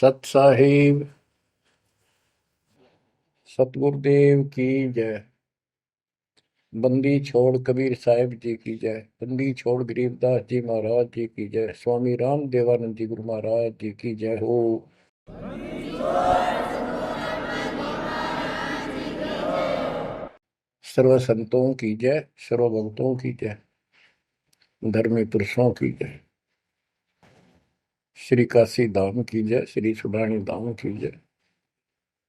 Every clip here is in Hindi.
सत साहिब सतगुरुदेव की जय। बंदी छोड़ कबीर साहिब जी की जय। बंदी छोड़ गरीबदास जी महाराज जी की जय। स्वामी राम देवानंद जी गुरु महाराज जी की जय हो। सर्व संतों की जय, सर्व भक्तों की जय, धर्मी पुरुषों की जय। श्री काशी धाम की जय, श्री सुडानी धाम की जय,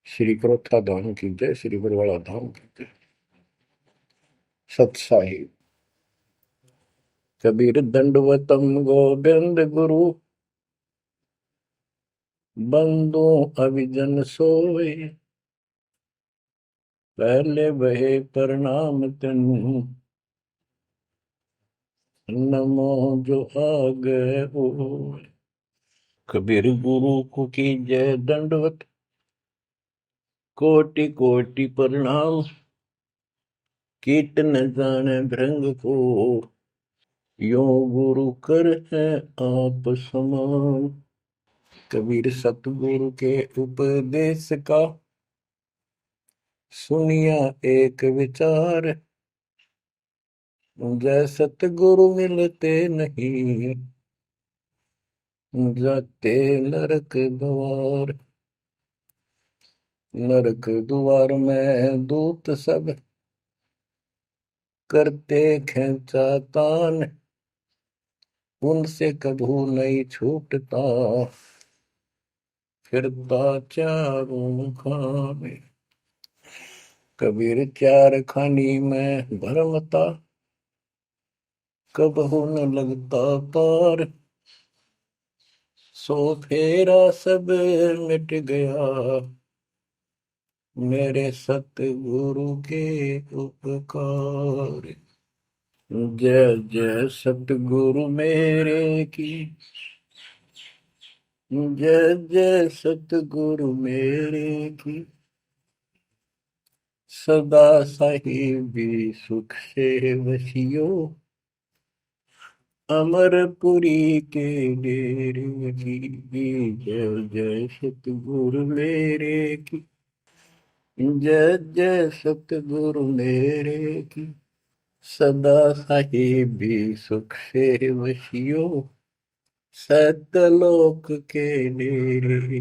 श्री क्रोथा धाम की जय, श्री बरवाड़ा धाम की जय। सत साहिब कबीर दंडवतम गोविंद गुरु, बंदो अभिजन सोए, पहले बहे प्रणाम तिन, नमो जो आगे हो। कबीर गुरु को की जय दंडवत, कोटि कोटि प्रणाम, कीट न जाने भृंग को, यो गुरु कर है आप समान। कबीर सतगुरु के उपदेश का, सुनिया एक विचार, जय सतगुरु मिलते नहीं, जाते नरक द्वार। नरक द्वार में दूत सब, करते खेचा तान, उनसे कभू नहीं छूटता, फिरता चारों खाने। कबीर चार खानी में भरमता, कबहू न लगता पार, सो फेरा सब मिट गया, मेरे सतगुरु के उपकार। जय जय सतगुरु मेरे की, जय जय सतगुरु मेरे की, सदा साहिबी सुख से वसियो, अमरपुरी के डेरे की। जय जय सतगुरु मेरे की, जय जय सतगुरु मेरे की, सदा साहिबी सुख से वसियो, सतलोक के डेरे।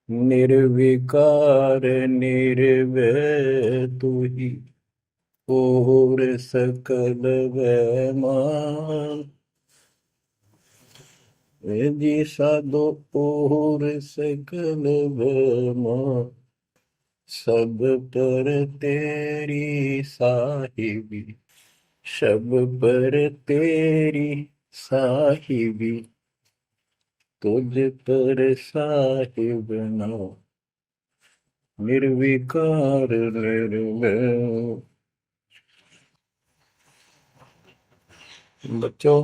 निर्विकार निर्भय तू ही, और सकल वैमान, जी साधो और सकल वैमान, सब पर तेरी साहिबी, सब पर तेरी साहिबी, तुझ पर साहिब नाम, निर्विकार निर्भय। बच्चों,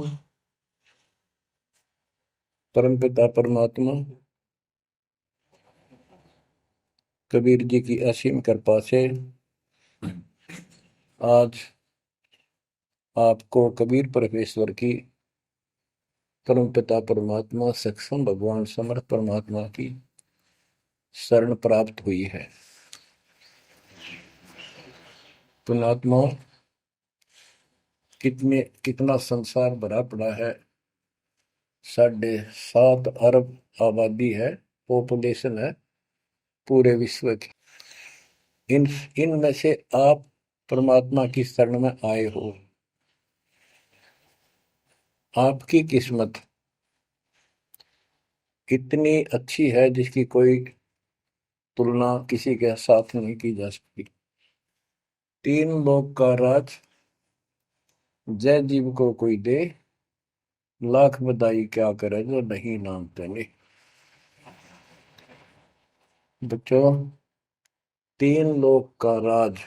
परमपिता परमात्मा कबीर जी की असीम कृपा से आज आपको कबीर परमेश्वर की, परमपिता परमात्मा सक्षम भगवान समर्थ परमात्मा की शरण प्राप्त हुई है। पुण्यात्मा, कितना संसार भरा पड़ा है। 7.5 अरब आबादी है, पॉपुलेशन है पूरे विश्व की। इनमें से आप परमात्मा की शरण में आए हो। आपकी किस्मत इतनी अच्छी है जिसकी कोई तुलना किसी के साथ नहीं की जा सकती। 3 लोक का राज जय जीव को कोई दे, लाख बधाई क्या करे जो नहीं नाम तेने। बच्चों, 3 लोक का राज,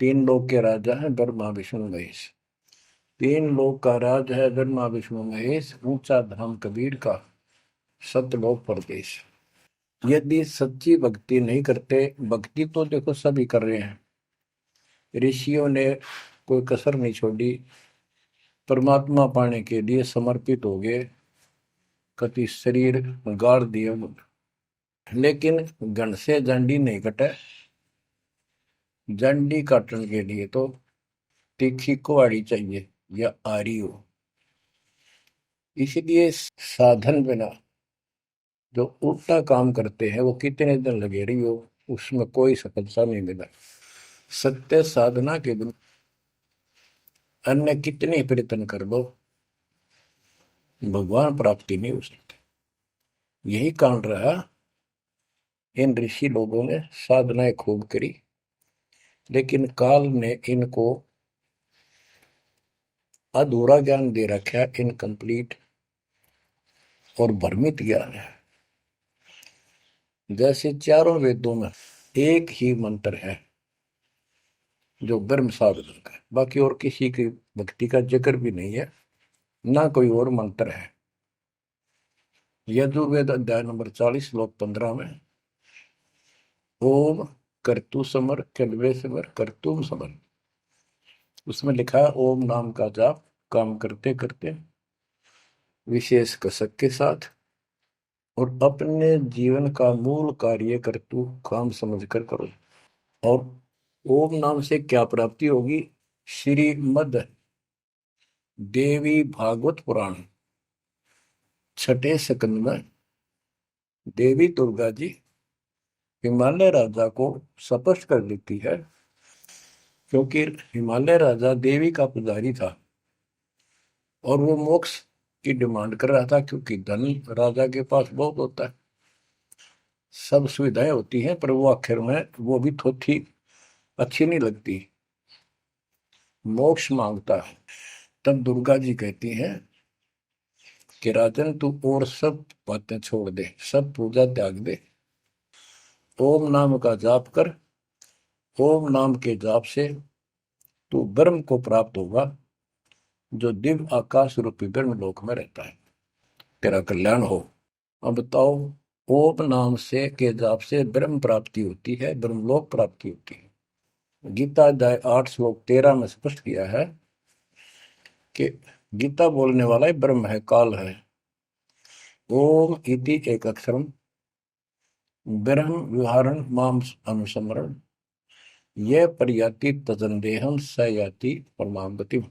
3 लोक के राजा है ब्रह्मा विष्णु महेश। 3 लोक का राज है ब्रह्मा विष्णु महेश, ऊंचा धाम कबीर का, सतलोक परदेश। यदि सच्ची भक्ति नहीं करते, भक्ति तो देखो सभी कर रहे हैं, ऋषियों ने कोई कसर नहीं छोड़ी, परमात्मा पाने के लिए समर्पित हो गए। कति शरीर गाड़ दिए, लेकिन घन से जंडी नहीं कटे। जंडी काटने के लिए तो तीखी कुहाड़ी चाहिए या आरी हो। इसलिए साधन बिना जो उल्टा काम करते हैं वो कितने दिन लगे रही हो, उसमें कोई सफलता नहीं मिला। सत्य साधना के बिना अन्य कितने प्रयत्न कर लो, भगवान प्राप्ति नहीं हो सकती। यही कारण रहा, इन ऋषि लोगों ने साधनाएं खूब करी, लेकिन काल ने इनको अधूरा ज्ञान दे रखा है, इनकम्प्लीट और भ्रमित ज्ञान है। जैसे चारों वेदों में एक ही मंत्र है जो ब्रह्म साधन का, बाकी और किसी की भक्ति का जिक्र भी नहीं है, ना कोई और मंत्र है। यजुर्वेद अध्याय नंबर 40 श्लोक 15 में ओम कर्तु समर कलवे समर कर्तुम समर, उसमें लिखा है ओम नाम का जाप काम करते करते विशेष कसक के साथ और अपने जीवन का मूल कार्य कर्तु काम समझकर करो। और ओम नाम से क्या प्राप्ति होगी? श्रीमद देवी भागवत पुराण छठे स्कंद में देवी दुर्गा जी हिमालय राजा को स्पष्ट कर देती है, क्योंकि हिमालय राजा देवी का पुजारी था और वो मोक्ष की डिमांड कर रहा था, क्योंकि धन राजा के पास बहुत होता है, सब सुविधाएं होती हैं, पर वो आखिर में वो भी थोड़ी अच्छी नहीं लगती, मोक्ष मांगता है। तब दुर्गा जी कहती हैं कि राजन तू और सब बातें छोड़ दे, सब पूजा त्याग दे, ओम नाम का जाप कर। ओम नाम के जाप से तू ब्रह्म को प्राप्त होगा, जो दिव्य आकाश रूपी ब्रह्म लोक में रहता है, तेरा कल्याण हो। अब बताओ, ओम नाम से के जाप से ब्रह्म प्राप्ति होती है, ब्रह्मलोक प्राप्ति होती है। गीता अध्याय 8 श्लोक 13 में स्पष्ट किया है कि गीता बोलने वाला ही ब्रह्म है, काल है। ओम इति एक अक्षरम ब्रह्म विहारण माम अनुसमरण ये पर्याति तजंदेहम स याति परमाम गति।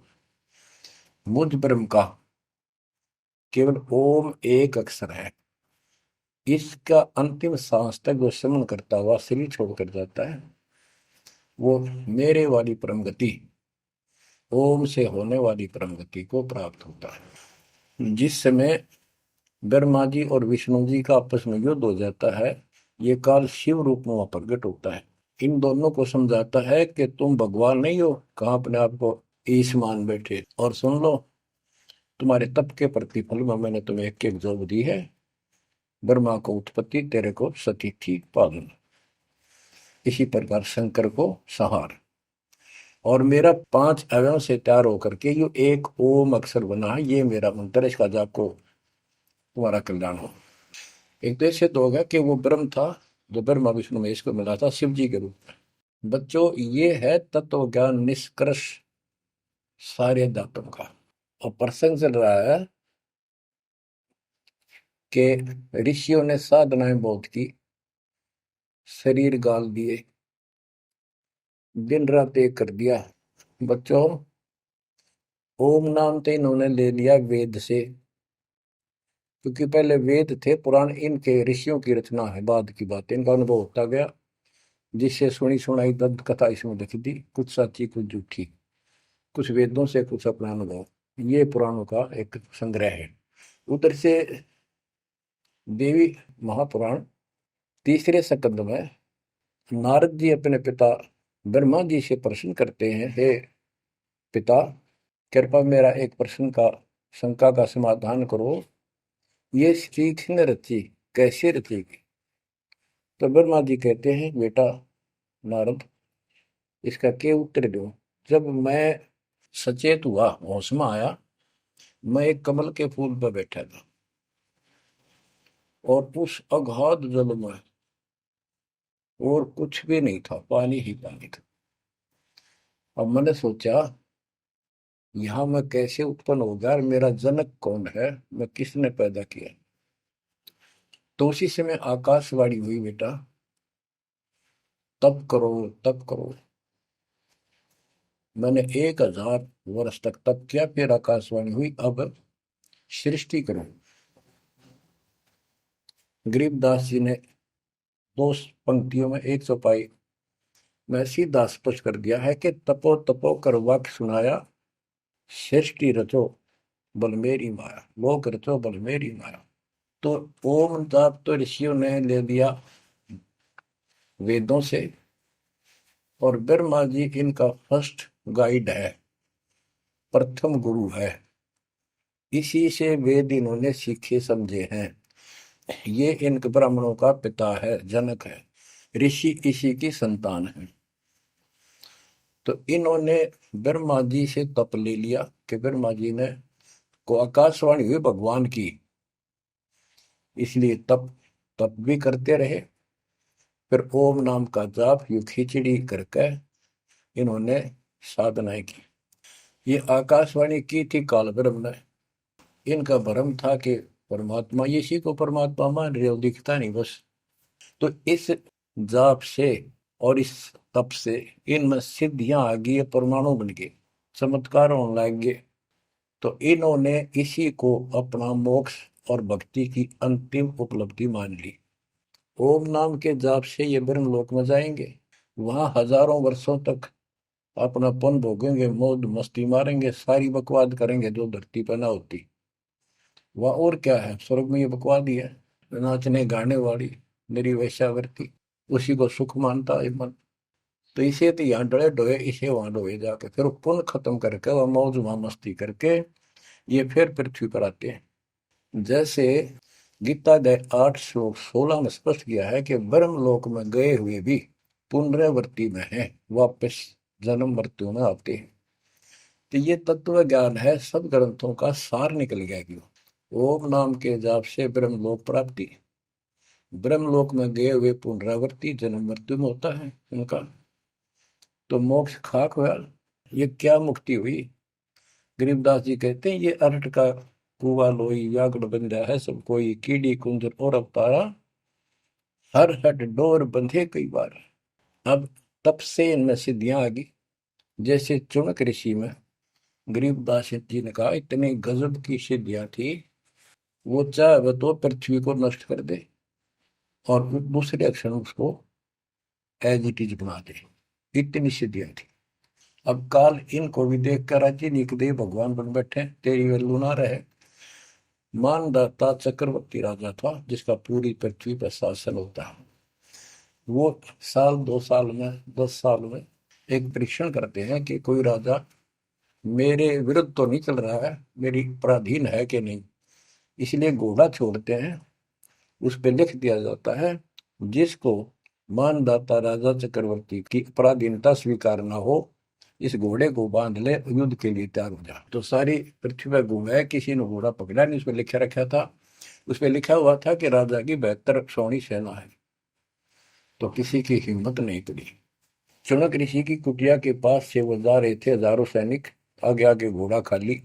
मुझ ब्रह्म का केवल ओम एक अक्षर है, इसका अंतिम सांस तक जो श्रवण करता हुआ शरीर छोड़कर जाता है, वो मेरे वाली परम गति, ओम से होने वाली परम गति को प्राप्त होता है। जिस समय ब्रह्मा जी और विष्णु जी का आपस में युद्ध हो जाता है, ये काल शिव रूप में वहां प्रकट होता है, इन दोनों को समझाता है कि तुम भगवान नहीं हो, कहाँ अपने आप को ईश मान बैठे, और सुन लो, तुम्हारे तप के प्रतिफल में मैंने तुम्हें एक एक जोग दी है, ब्रह्मा को उत्पत्ति, तेरे को सतीथि पालन। इसी प्रकार शंकर को संहार, और मेरा 5 अवयव से तैयार होकर के ये एक ओम अक्षर बना है, ये मेरा मंत्र, इसका जाप को तुम्हारा कल्याण हो। एक तो ऐसे तो होगा कि वो ब्रह्म था जो ब्रह्मा विष्णु महेश को मिला था शिव जी के रूप में। बच्चों, ये है तत्व ज्ञान निष्कर्ष सारे दातों का। और प्रसंग चल रहा है कि ऋषियों ने साधनाएं बहुत की, शरीर गाल दिए, दिन रात एक कर दिया। बच्चों, ओम नाम तो इन्होंने ले लिया वेद से, क्योंकि पहले वेद थे पुराण, इनके ऋषियों की रचना है, बाद की बात, इनका अनुभव होता गया, जिससे सुनी सुनाई दंत कथा इसमें लिख दी, कुछ सच्ची कुछ झूठी, कुछ वेदों से कुछ अपना अनुभव, ये पुराणों का एक संग्रह है। उधर से देवी महापुराण तीसरे स्कंद में नारद जी अपने पिता ब्रह्मा जी से प्रश्न करते हैं, हे पिता, कृपा मेरा एक प्रश्न का शंका का समाधान करो, ये सृष्टि किसने रची, कैसे रचेगी? तो ब्रह्मा जी कहते हैं, बेटा नारद, इसका क्या उत्तर दूं? जब मैं सचेत हुआ, होश में आया, मैं एक कमल के फूल पर बैठा था और उस अगाध जल में और कुछ भी नहीं था, पानी ही पानी था। अब मैंने सोचा, यहाँ मैं कैसे उत्पन्न हो गया, मेरा जनक कौन है, मैं किसने पैदा किया? तो उसी समय आकाशवाणी हुई, बेटा तप करो, तप करो। मैंने 1000 वर्ष तक तप किया, फिर आकाशवाणी हुई, अब सृष्टि करो। गरीबदास जी ने दो पंक्तियों में एक चौपाई में सीधा स्पष्ट कर दिया है कि तपो तपो कर वाक्य सुनाया, सृष्टि रचो बल मेरी माया, लोक रचो बल मेरी माया। तो ओम जाप तो ऋषियों ने ले लिया वेदों से, और ब्रह्मा जी इनका फर्स्ट गाइड है, प्रथम गुरु है। इसी से वेद इन्होंने सीखे समझे हैं। ये इन ब्राह्मणों का पिता है, जनक है, ऋषि इसी की संतान है। तो इन्होंने ब्रह्मा जी से तप ले लिया कि ब्रह्मा जी ने को आकाशवाणी हुई भगवान की, इसलिए तप तप भी करते रहे। फिर ओम नाम का जाप यू खिचड़ी करके इन्होंने साधनाएं की। ये आकाशवाणी की थी काल ब्रह्म ने। इनका भ्रम था कि परमात्मा, इसी को परमात्मा मान रहे हो, दिखता नहीं बस। तो इस जाप से और इस तप से इनमें सिद्धियां आ गई, परमाणु बन गए, चमत्कार होने लग गए। तो इन्होंने इसी को अपना मोक्ष और भक्ति की अंतिम उपलब्धि मान ली। ओम नाम के जाप से ये ब्रह्म लोक में जाएंगे, वहां हजारों वर्षों तक अपना पन भोगेंगे, मौज मस्ती मारेंगे, सारी बकवाद करेंगे जो धरती पर ना होती। वह और क्या है, स्वर्ग में ये बकवाद ही है, नाचने गाने वाली मेरी वैश्यावृत्ति, उसी को सुख मानता है मन। तो इसे तो यहाँ डरे डोए, इसे वहां डोए जाके, फिर पुण्य खत्म करके वह मौज वहां मस्ती करके ये फिर पृथ्वी पर आते हैं। जैसे गीता अध्याय 8 श्लोक 16 में स्पष्ट किया है कि ब्रह्म लोक में गए हुए भी पुनरावृत्ति में है, वापस जन्म मृत्यु में आते हैं। तो ये तत्व ज्ञान है, सब ग्रंथों का सार निकल गया क्यों। ओम नाम के जाप से ब्रह्मलोक प्राप्ति, ब्रह्मलोक में गए हुए पुनरावृत्ति जन्म मृत्यु में होता है उनका। तो मोक्ष खाक हुआ, ये क्या मुक्ति हुई। गरीबदास जी कहते हैं, ये अरट का कुआ लोई व्याकुल बंधा है सब कोई, कीड़ी कुंजर और अवतारा, हर हट डोर बंधे कई बार। अब तब से इनमें सिद्धियां आ गई। जैसे चुनक ऋषि में गरीबदास जी ने कहा, इतनी गजब की सिद्धियां थी, वो चाहे वह तो पृथ्वी को नष्ट कर दे और दूसरे क्षण उसको एज इट इज बना दे, इतनी सिद्धियां थी। अब काल इनको भी देख कर राजी निकदे भगवान बन बैठे, तेरी वैल्यू ना रहे। मानदाता चक्रवर्ती राजा था जिसका पूरी पृथ्वी पर शासन होता है। वो साल 2 साल में 10 साल में एक परीक्षण करते हैं कि कोई राजा मेरे विरुद्ध तो नहीं चल रहा है, मेरी पराधीन है कि नहीं। इसलिए घोड़ा छोड़ते हैं, उस पर लिख दिया जाता है, जिसको मानदाता राजा चक्रवर्ती की पराधीनता स्वीकार न हो, इस घोड़े को बांध ले, युद्ध के लिए तैयार हो जा। तो सारी पृथ्वी पर घूमे, किसी ने घोड़ा पकड़ा नहीं। उस पर लिखा रखा था, उस पर लिखा हुआ था कि राजा की 72 सौणी सेना है। तो किसी की हिम्मत नहीं पड़ी। चुनक ऋषि की कुटिया के पास से वो जा रहे थे, हजारों सैनिक, आगे आगे घोड़ा खाली,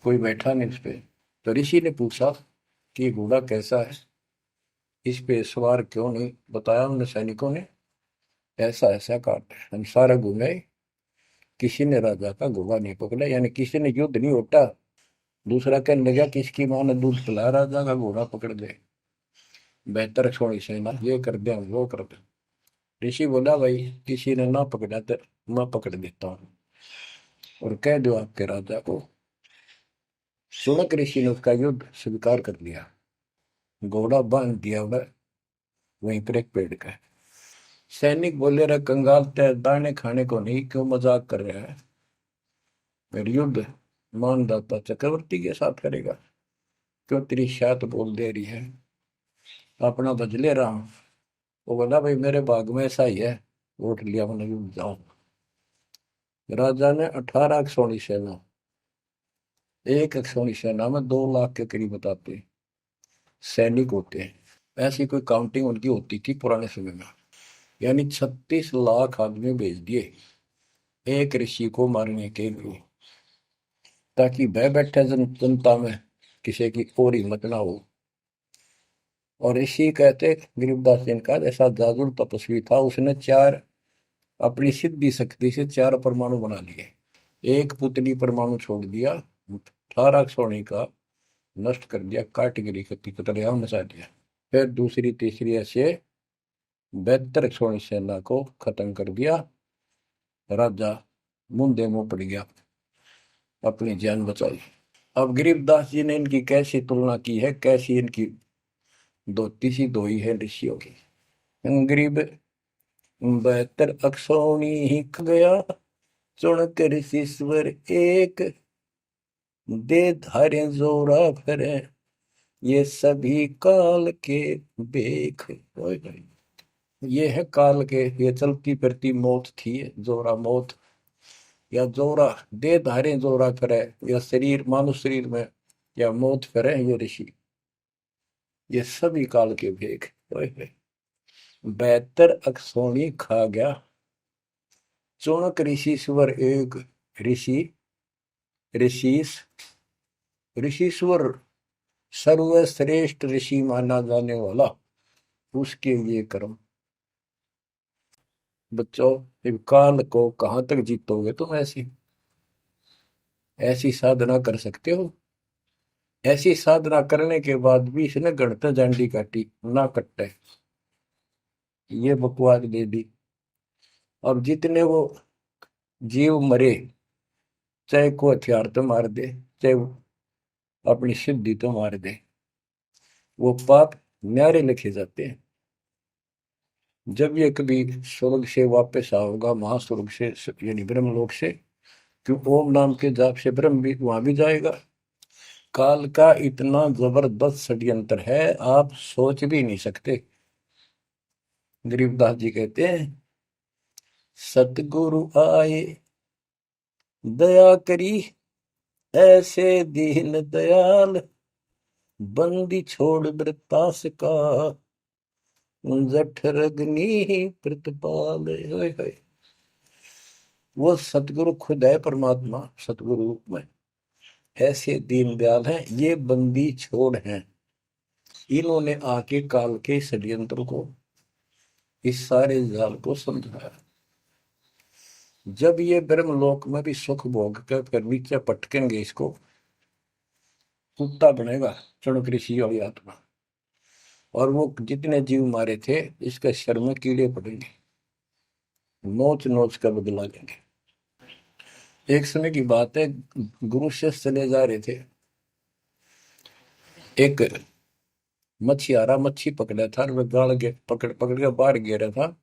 कोई बैठा नहीं उस पे। तो ऋषि ने पूछा कि ये घोड़ा कैसा है, इस पे सवार क्यों नहीं। बताया उन सैनिकों ने, ऐसा ऐसा काट हम सारा घूमे, किसी ने राजा का घोड़ा नहीं पकड़ा, यानी किसी ने युद्ध नहीं उठा। दूसरा कहने लगा कि इसकी माँ ने दूध पिलाया, राजा का घोड़ा पकड़ दे, बेहतर छोड़ी सेना, ये कर दे वो कर दे। ऋषि बोला, भाई किसी ने ना पकड़ा तो मैं पकड़ देता हूँ, और कह दो आपके राजा को। सुनक ऋषि ने उसका युद्ध स्वीकार कर लिया, घोड़ा बांध दिया वह वहीं पर एक पेड़ का। सैनिक बोले, रहा कंगाल तय दाने खाने को नहीं, क्यों मजाक कर रहा है, फिर युद्ध मानदाता चक्रवर्ती के साथ करेगा, क्यों तेरी शायद बोल दे रही है, अपना बदले रहा हूं। वो बोला, भाई मेरे भाग में ऐसा ही है, वोट लिया मैंने, युद्ध जाऊं। राजा ने 18 अक्षौणी सेना, एक अक्षौणी सेना में 2 लाख के करीब बताते सैनिक होते हैं, ऐसी कोई काउंटिंग उनकी होती थी पुराने समय में। यानी 36 लाख आदमी भेज दिए एक ऋषि को मारने के लिए, ताकि भय बैठे जनता में, किसी की और हिम्मत ना हो। और ऋषि कहते गरीबदास जी ने कहा ऐसा जादू तपस्वी था, उसने चार अपनी सिद्धि शक्ति से चार परमाणु बना लिए। एक पुतली परमाणु छोड़ दिया, 18 सोने का नष्ट कर दिया, कैटेगरी के पितरियां मचा दिया। फिर दूसरी तीसरी ऐसे 72 सोनी सेना को खत्म कर दिया। राजा मुंदे मुंह पड़ गया, अपनी जान बचाई। अब गरीबदास जी ने इनकी कैसी तुलना की है, कैसी इनकी दोती सी धोई है ऋषियों की। गरीब 72 अक्षौणी ही ख गया, चुन कर शीश्वर एक, दे धारे जोरा फिरे, ये सभी काल के बेख। ये है काल के, ये चलती फिरती मौत थी, जोरा मौत, या जोरा दे धारे जोरा करे, या शरीर मानव शरीर में या मौत करे, ये ऋषि, ये सभी काल के भेख। 72 अक्षौणी खा गया, चौणक ऋषि स्वर एक। ऋषि ऋषिस ऋषिश्वर सर्वश्रेष्ठ ऋषि माना जाने वाला, उसके ये कर्म। बच्चों, इस काल को कहां तक जीतोगे तुम? ऐसी ऐसी साधना कर सकते हो? ऐसी साधना करने के बाद भी इसने गणत झंडी काटी ना कट्टे, ये बकवास दे दी। अब जितने वो जीव मरे, चाहे को हथियार तो मार दे, चाहे अपनी सिद्धि तो मार दे, वो पाप न्यारे लिखे जाते हैं। जब ये कभी स्वर्ग से वापस आओगा, महास्वर्ग से यानी ब्रह्मलोक से, क्यों ओम नाम के जाप से ब्रह्म भी वहां भी जाएगा। काल का इतना जबरदस्त षड्यंत्र है, आप सोच भी नहीं सकते। गरीबदास जी कहते हैं, सतगुरु आए दया करी, ऐसे दीन दयाल, बंदी छोड़ वृतास का, जठरग्नि प्रतिपाल। वो सतगुरु खुद है, परमात्मा सतगुरु रूप में ऐसे दीन दयाल हैं, ये बंदी छोड़ हैं। इन्होंने आके काल के षड्यंत्र को, इस सारे जाल को समझाया। जब ये ब्रह्मलोक में भी सुख भोग कर फिर नीचे पटकेंगे, इसको कुत्ता बनेगा चणक ऋषि वाली आत्मा। और वो जितने जीव मारे थे, इसके शर में कीड़े पड़ेंगे, नोच नोच कर बदला लेंगे। एक समय की बात है, गुरु शिष्य चले जा रहे थे, एक मछियारा मच्छी पकड़ा था, वह गाड़ के पकड़ पकड़ के बाहर गिरा था,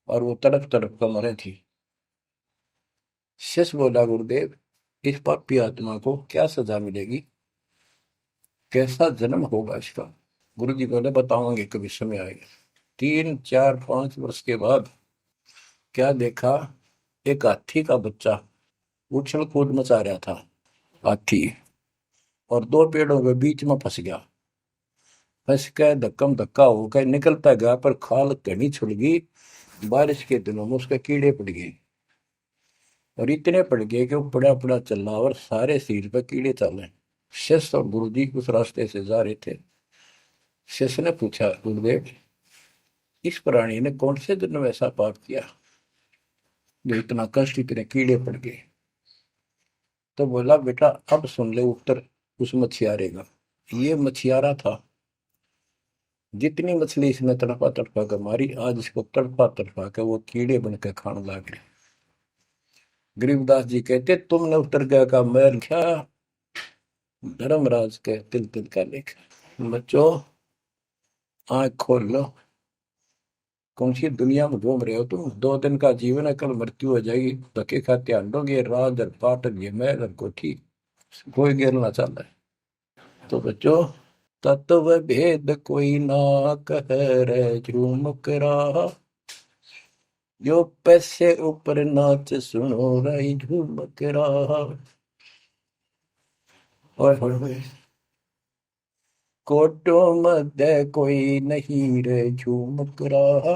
और वो तड़प तड़प कर मरे थी। शिष्य बोला, गुरुदेव, इस पापी आत्मा को क्या सजा मिलेगी, कैसा जन्म होगा इसका? गुरु जी बोले, बताओगे कभी समय आएगा। 3 4 5 वर्ष के बाद क्या देखा, एक हाथी का बच्चा उछल कूद मचा रहा था, हाथी, और दो पेड़ों के बीच में फंस गया। फंस के धक्कम धक्का होकर निकलता गया, पर खाल घनी छुड़ गई। बारिश के दिनों में उसके कीड़े पड़ गए, और इतने पड़ गए कि वो पड़ा पड़ा चल रहा, और सारे शरीर पर कीड़े चले। शिष्य और गुरु जी उस रास्ते से जा रहे थे। शिष्य ने पूछा, गुरुदेव, इस प्राणी ने कौन से दिन में ऐसा पाप किया जो इतना कष्ट, इतने कीड़े पड़ गए? तो बोला, बेटा अब सुन ले उत्तर उस मछियारे का। ये मछियारा था, जितनी मछली इसने तड़पा तड़पा कर मारी, आज इसको तड़पा तड़पा कर वो कीड़े बनकर खाने लग गए। गरीबदास जी कहते, तुमने उत्तर गया का मैल क्या, धर्मराज के तिल तिल का लेख। बच्चों, आंख खोल लो, कौन सी दुनिया में घूम रहे हो तुम? 2 दिन का जीवन है, कल मृत्यु हो जाएगी। धक्के खाते आंडोगे, राज और पाट और ये महल और कोठी, कोई गिरना चाहता है। तो बच्चों, तत्व भेद कोई ना कह रहे झूमक रहा, जो पैसे ऊपर नाच सुनो रही झूमक रहा। और कोटो मध्य कोई नहीं रे झूमक रहा,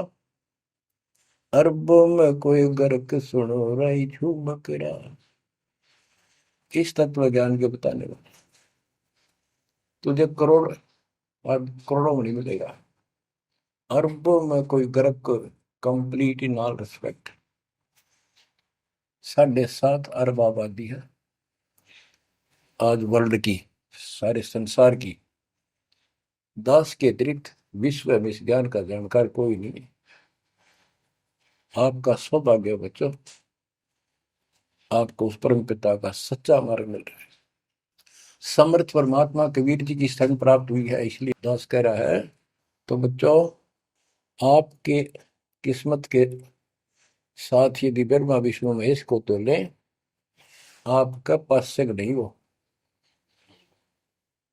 अरबों में कोई गर्क सुनो रही झूमक रहा। इस तत्व ज्ञान के बताने वाले तुझे करोड़ और करोड़ों में नहीं मिलेगा, अरबों में कोई ग्रह को, कंप्लीट इन ऑल रिस्पेक्ट। 7.5 अरब आबादी है आज वर्ल्ड की, सारे संसार की। 10 के अतिरिक्त विश्व में इस ज्ञान का जानकार कोई नहीं है। आपका सौभाग्य बच्चों, आपको उस परम पिता का सच्चा मार्ग मिल रहा है। समर्थ परमात्मा कबीर जी की शरण प्राप्त हुई है, इसलिए दास कह रहा है। तो बच्चों, आपके किस्मत के साथ यदि ब्रह्मा विष्णु महेश को तो लें, आपका पास्यक नहीं हो।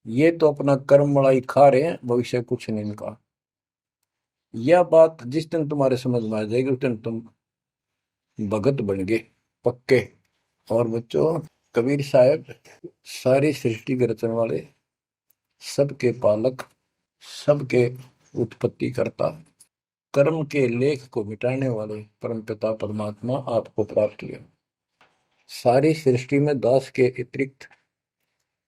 ये तो अपना कर्म मलाई खा रहे हैं, भविष्य कुछ नहीं इनका। यह बात जिस दिन तुम्हारे समझ में आ जाएगी, उस दिन तुम भगत बन गए पक्के। और बच्चों, कबीर साहब सारी सृष्टि के रचने वाले, सबके पालक, सबके उत्पत्ति करता, कर्म के लेख को मिटाने वाले परमपिता परमात्मा आपको प्राप्त हुए। सारी सृष्टि में दास के अतिरिक्त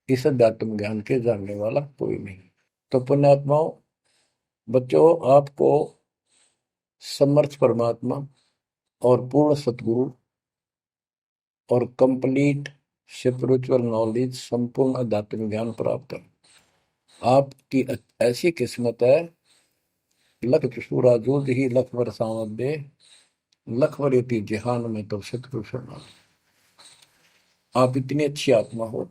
इस अध्यात्म ज्ञान के जानने वाला कोई नहीं। तो पुण्यात्माओं, बच्चों, आपको समर्थ परमात्मा और पूर्ण सतगुरु और कंप्लीट स्पिरिचुअल नॉलेज, संपूर्ण अध्यात्म ज्ञान प्राप्त है। आपकी ऐसी किस्मत है, लख चुसूरा जूझ ही लख बरसावत दे, लख वरेती जिहान में तो सतगुरु शरणा। आप इतनी अच्छी आत्मा हो,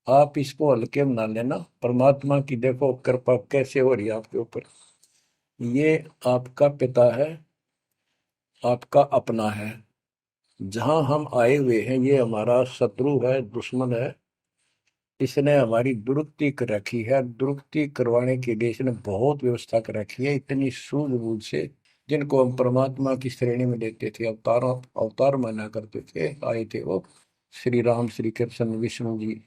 आप इसको हल्के में ना लेना। परमात्मा की देखो कृपा कैसे हो रही है आपके ऊपर। ये आपका पिता है, आपका अपना है। जहां हम आए हुए हैं, ये हमारा शत्रु है, दुश्मन है। इसने हमारी दुरुक्ति कर रखी है, दुरुक्ति करवाने के लिए इसने बहुत व्यवस्था कर रखी है, इतनी सूझबूझ से। जिनको हम परमात्मा की श्रेणी में लेते थे, अवतार माना करते थे, आए थे वो श्री राम, श्री कृष्ण, विष्णु जी,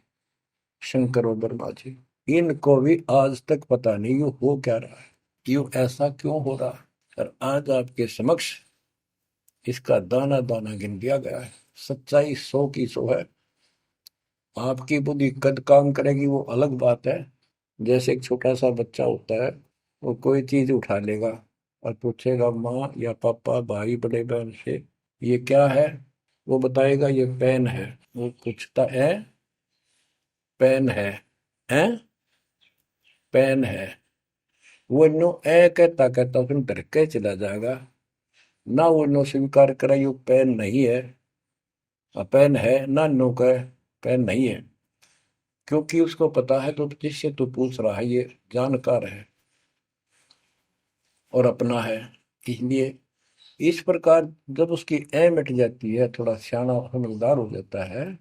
शंकर और ब्रह्मा जी। इनको भी आज तक पता नहीं ये हो क्या रहा है, क्यों ऐसा क्यों हो रहा है। और आज आपके समक्ष इसका दाना दाना गिन दिया गया है। सच्चाई 100 की 100 है। आपकी बुद्धि कद काम करेगी वो अलग बात है। जैसे एक छोटा सा बच्चा होता है, वो कोई चीज उठा लेगा और पूछेगा माँ या पापा, भाई, बड़े बहन से, ये क्या है। वो बताएगा ये पेन है। वो पूछता है, पेन है पेन है। वो नो ए कहता कहता उसमें डर के चला जाएगा। ना वो नो स्वीकार करे ये पेन नहीं है, पेन है, ना नो कहे पेन नहीं है। क्योंकि उसको पता है तो जिससे तू पूछ रहा है ये जानकार है और अपना है। इसलिए इस प्रकार जब उसकी ए मिट जाती है, थोड़ा सियाना समझदार हो जाता है,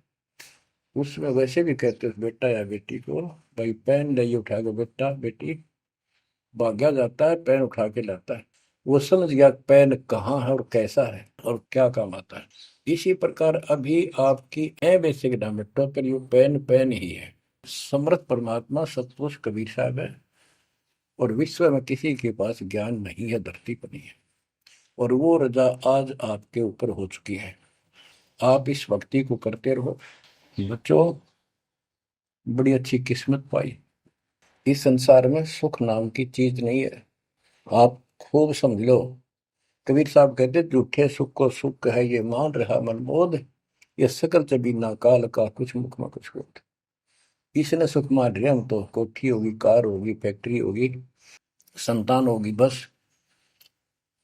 उसमें वैसे भी कहते हैं बेटा या बेटी को, भाई पेन नहीं उठा के बेटा बेटी, भाग्या जाता है पेन उठा के लाता है। वो समझ गया पेन कहाँ है और कैसा है और क्या काम आता है। इसी प्रकार अभी आपकी ए बेसिक ना मिटो, पर ये पेन पेन ही है। समर्थ परमात्मा सतपुरुष कबीर साहब है, और विश्व में किसी के पास ज्ञान नहीं है, धरती पर नहीं है। और वो रजा आज आपके ऊपर हो चुकी है। आप इस भक्ति को करते रहो बच्चों। बड़ी अच्छी किस्मत पाई। इस संसार में सुख नाम की चीज नहीं है, आप खूब समझ लो। कबीर साहब कहते झूठे सुख को सुख है ये मान रहा मनमोद, ये सकल जबीना काल का कुछ मुख में कुछ बोध। इसने सुख मान रहे हम तो, कोठी होगी, कार होगी, फैक्ट्री होगी, संतान होगी, बस।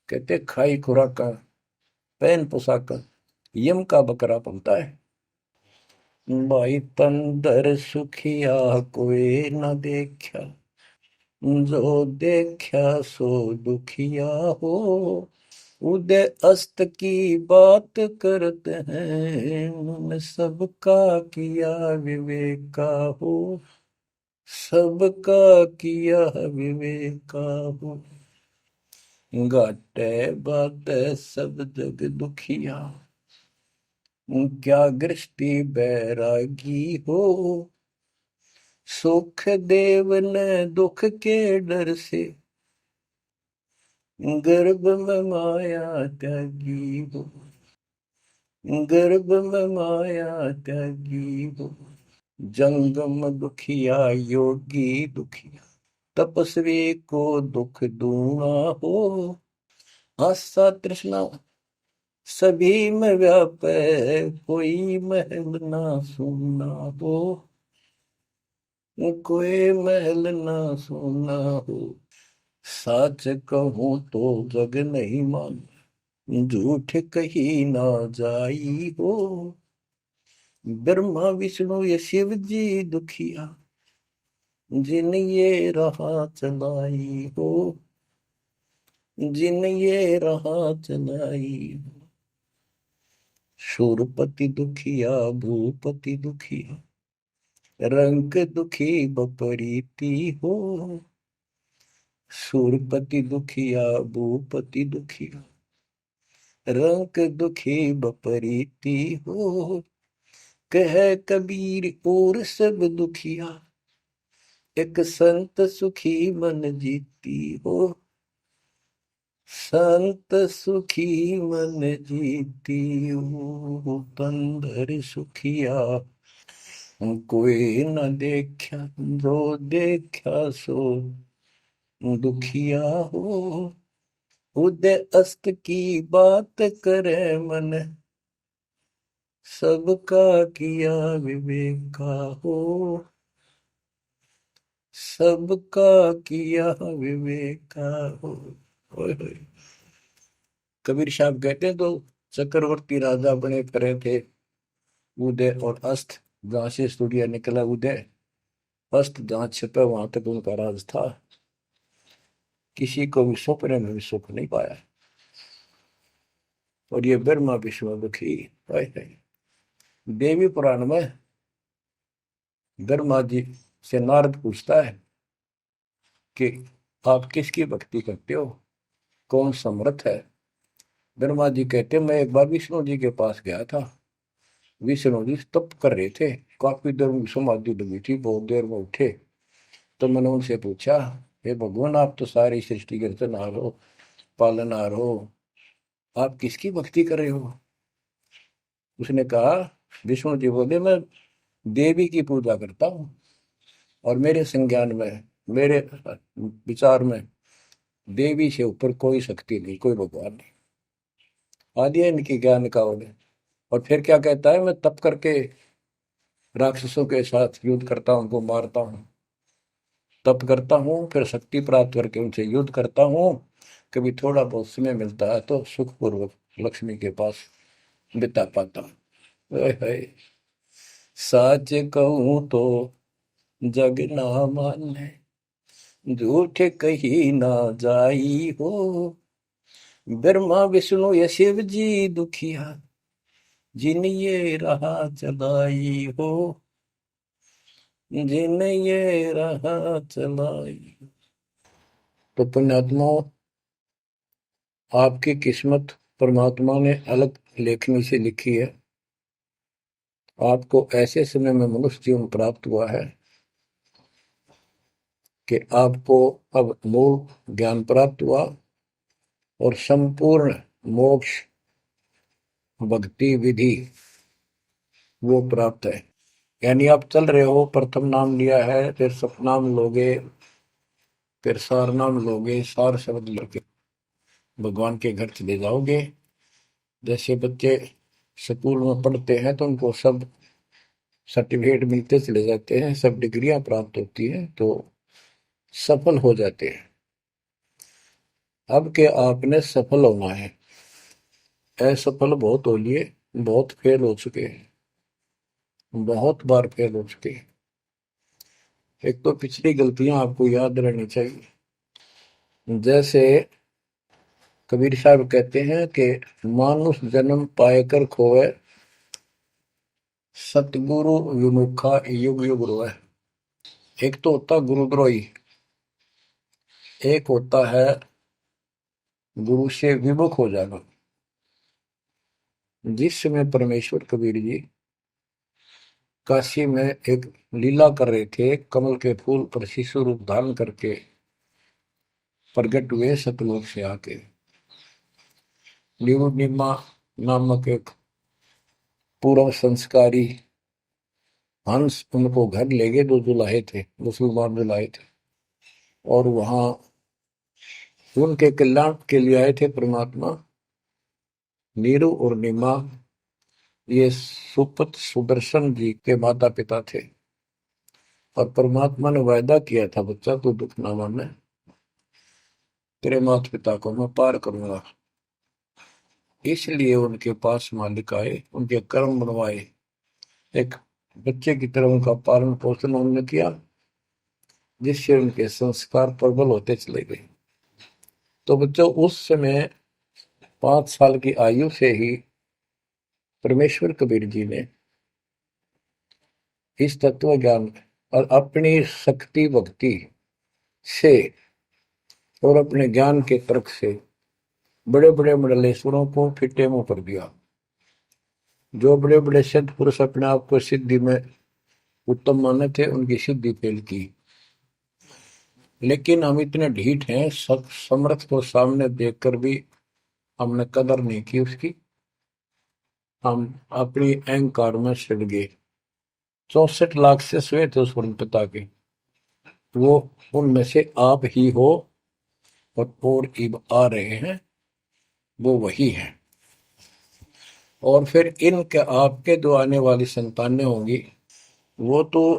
कहते खाई खुराक, पहन पोशाक, यम का बकरा बनता है। भाई तंदर सुखिया कोई न देखा, जो देखा सो दुखिया हो। उदय अस्त की बात करते हैं, उन सबका किया विवेका हो, सबका किया विवेका हो। घाटे बाटे सब जग दुखिया, क्या गृष्टि बैरागी हो। सुख देव ने दुख के डर से, गर्भ में माया त्यागी हो, गर्भ में माया त्यागी हो। जंगम दुखिया योगी दुखिया, तपस्वी को दुख दूना हो। आशा तृष्णा सभी में व्यापे, कोई महल ना सुना हो। कोई महल ना सुना हो। सच कहूं तो जग नहीं मान, झूठ कही ना जाई हो। ब्रह्मा विष्णु ये शिव जी दुखिया, जिन ये राह चलाई हो। जिन ये राह चलाई हो। शूरपति दुखिया भूपति दुखिया, रंग दुखी बपरीती हो। शूरपति दुखिया भूपति दुखिया, रंग दुखी बपरीती हो। कह कबीर और सब दुखिया, एक संत सुखी मन जीती हो। संत सुखी मन जीती हो। तंदर सुखिया कोई न देखा, जो देखा सो दुखिया हो। उदय अस्त की बात करे मन, सबका किया विवेका हो। सबका किया विवेका हो। ओए होए। कबीर साहब कहते हैं तो चक्रवर्ती राजा बने करे थे। उदय और अस्त, जहां से सूर्य निकला उदय, अस्त जहां छिपा वहां तक उनका राज था। किसी को भी सपने में भी सुख नहीं पाया। और ये ब्रह्मा विष्णु दुखी है। देवी पुराण में ब्रह्मा जी से नारद पूछता है कि आप किसकी भक्ति करते हो, कौन समर्थ है। ब्रह्मा जी कहते मैं एक बार विष्णु जी के पास गया था। विष्णु जी तप कर रहे थे, काफी देर में समाधि लगी थी, बहुत देर में उठे। तो मैंने उनसे पूछा, हे भगवान आप तो सारी सृष्टि के रचनहार हो, पालनहार हो, आप किसकी भक्ति कर रहे हो। उसने कहा, विष्णु जी बोले मैं देवी की पूजा करता हूँ, और मेरे संज्ञान में, मेरे विचार में देवी से ऊपर कोई शक्ति नहीं, कोई भगवान नहीं। आदि है इनकी ज्ञान का उन्हें। और फिर क्या कहता है, मैं तप करके राक्षसों के साथ युद्ध करता हूँ, उनको मारता हूँ, तप करता हूँ, फिर शक्ति प्राप्त करके उनसे युद्ध करता हूँ। कभी थोड़ा बहुत समय मिलता है तो सुखपूर्वक लक्ष्मी के पास बिता पाता हूँ। सच कहूँ तो जग ना माने, झूठ कही ना जाई हो। ब्रह्मा विष्णु ये शिव जी दुखिया, जिन ये राह चलाई हो। जिन ये राह चलाई। तो पुण्यात्माओं, आपकी किस्मत परमात्मा ने अलग लेखनी से लिखी है। आपको ऐसे समय में मनुष्य जीवन प्राप्त हुआ है कि आपको अब मूल ज्ञान प्राप्त हुआ और संपूर्ण मोक्ष भक्ति विधि वो प्राप्त है। यानी आप चल रहे हो, प्रथम नाम लिया है, फिर सतनाम लोगे, फिर सार नाम लोगे, सार शब्द लोगे, भगवान के घर चले जाओगे। जैसे बच्चे स्कूल में पढ़ते हैं तो उनको सब सर्टिफिकेट मिलते चले जाते हैं, सब डिग्रियां प्राप्त होती हैं, तो सफल हो जाते हैं। अब के आपने सफल होना है। असफल बहुत हो लिए, बहुत फेल हो चुके हैं, बहुत बार फेल हो चुके हैं। एक तो पिछली गलतियां आपको याद रहनी चाहिए। जैसे कबीर साहब कहते हैं कि मानुष जन्म पाएकर खोए, सतगुरु विमुखा युग युग रोए। एक तो होता गुरुद्रोही, एक होता है गुरु से विमुख हो जाना। जिस समय परमेश्वर कबीर जी काशी में एक लीला कर रहे थे, कमल के फूल पर शिशु रूप धारण करके प्रकट हुए सतलोक से आके। निमा नामक एक पूर्व संस्कारी हंस उनको घर ले गए, जो जुलाहे थे, मुसलमान जुलाहे थे, और वहां उनके कल्याण के लिए आए थे परमात्मा। नीरू और नीमा ये सुपत सुदर्शन जी के माता पिता थे, और परमात्मा ने वायदा किया था, बच्चा तू दुख ना माने, तेरे माता पिता को मैं पार करूंगा। इसलिए उनके पास मालिक आए, उनके कर्म बनवाए, एक बच्चे की तरह उनका पालन पोषण उन्होंने किया, जिससे उनके संस्कार प्रबल होते चले गए। तो बच्चों, उस समय 5 साल की आयु से ही परमेश्वर कबीर जी ने इस तत्व ज्ञान और अपनी शक्ति भक्ति से और अपने ज्ञान के तर्क से बड़े बड़े मंडलेश्वरों को फिटे मुंह कर दिया। जो बड़े बड़े सिद्ध पुरुष अपने आप को सिद्धि में उत्तम माने थे, उनकी सिद्धि फेल की। लेकिन हम इतने ढीठ हैं, समर्थ को सामने देखकर भी हमने कदर नहीं की उसकी। हम अपनी अहंकार में सड़ गए। 64 लाख से हुए थे उस परम पिता के, वो उनमें से आप ही हो, और इब आ रहे हैं, वो वही है। और फिर इनके आपके जो आने वाली संतानें होंगी, वो तो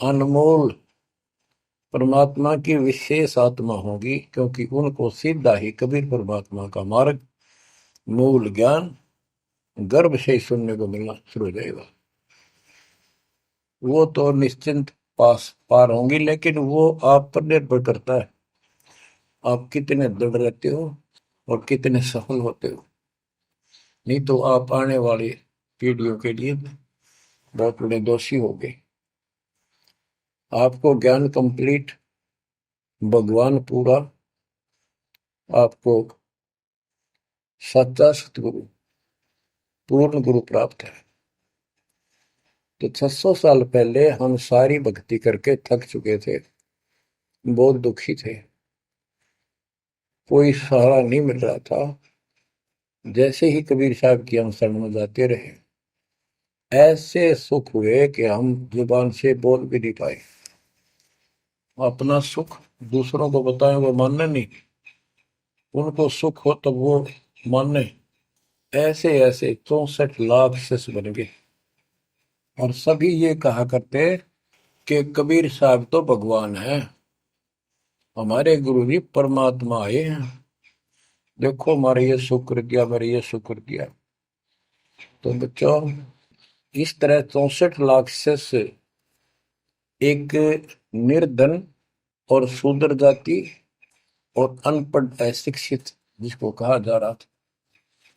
अनमोल परमात्मा की विशेष आत्मा होगी, क्योंकि उनको सीधा ही कबीर परमात्मा का मार्ग, मूल ज्ञान गर्भ से ही सुनने को मिलना शुरू हो जाएगा। वो तो निश्चिंत पार होंगी, लेकिन वो आप पर निर्भर करता है, आप कितने दृढ़ रहते हो और कितने सफल होते हो। नहीं तो आप आने वाली पीढ़ियों के लिए बहुत बड़े दोषी हो गए। आपको ज्ञान कंप्लीट, भगवान पूरा, आपको सच्चा सतगुरु, पूर्ण गुरु प्राप्त है। तो 600 साल पहले हम सारी भक्ति करके थक चुके थे, बहुत दुखी थे, कोई सहारा नहीं मिल रहा था। जैसे ही कबीर साहब की हम शरण में जाते रहे, ऐसे सुख हुए कि हम जुबान से बोल भी नहीं पाए। अपना सुख दूसरों को बताएं, वो मानने नहीं, उनको सुख हो तब वो मानने। ऐसे ऐसे 64 लाख शिष्य बन गए, और सभी ये कहा करते कि कबीर साहब तो भगवान है, हमारे गुरु जी परमात्मा आए हैं, देखो हमारे ये शुक्र किया, हमारे ये शुक्र किया। तो बच्चों, इस तरह 64 लाख शिष्य एक निर्धन और शूद्र जाति और अनपढ़ अशिक्षित जिसको कहा जा रहा था,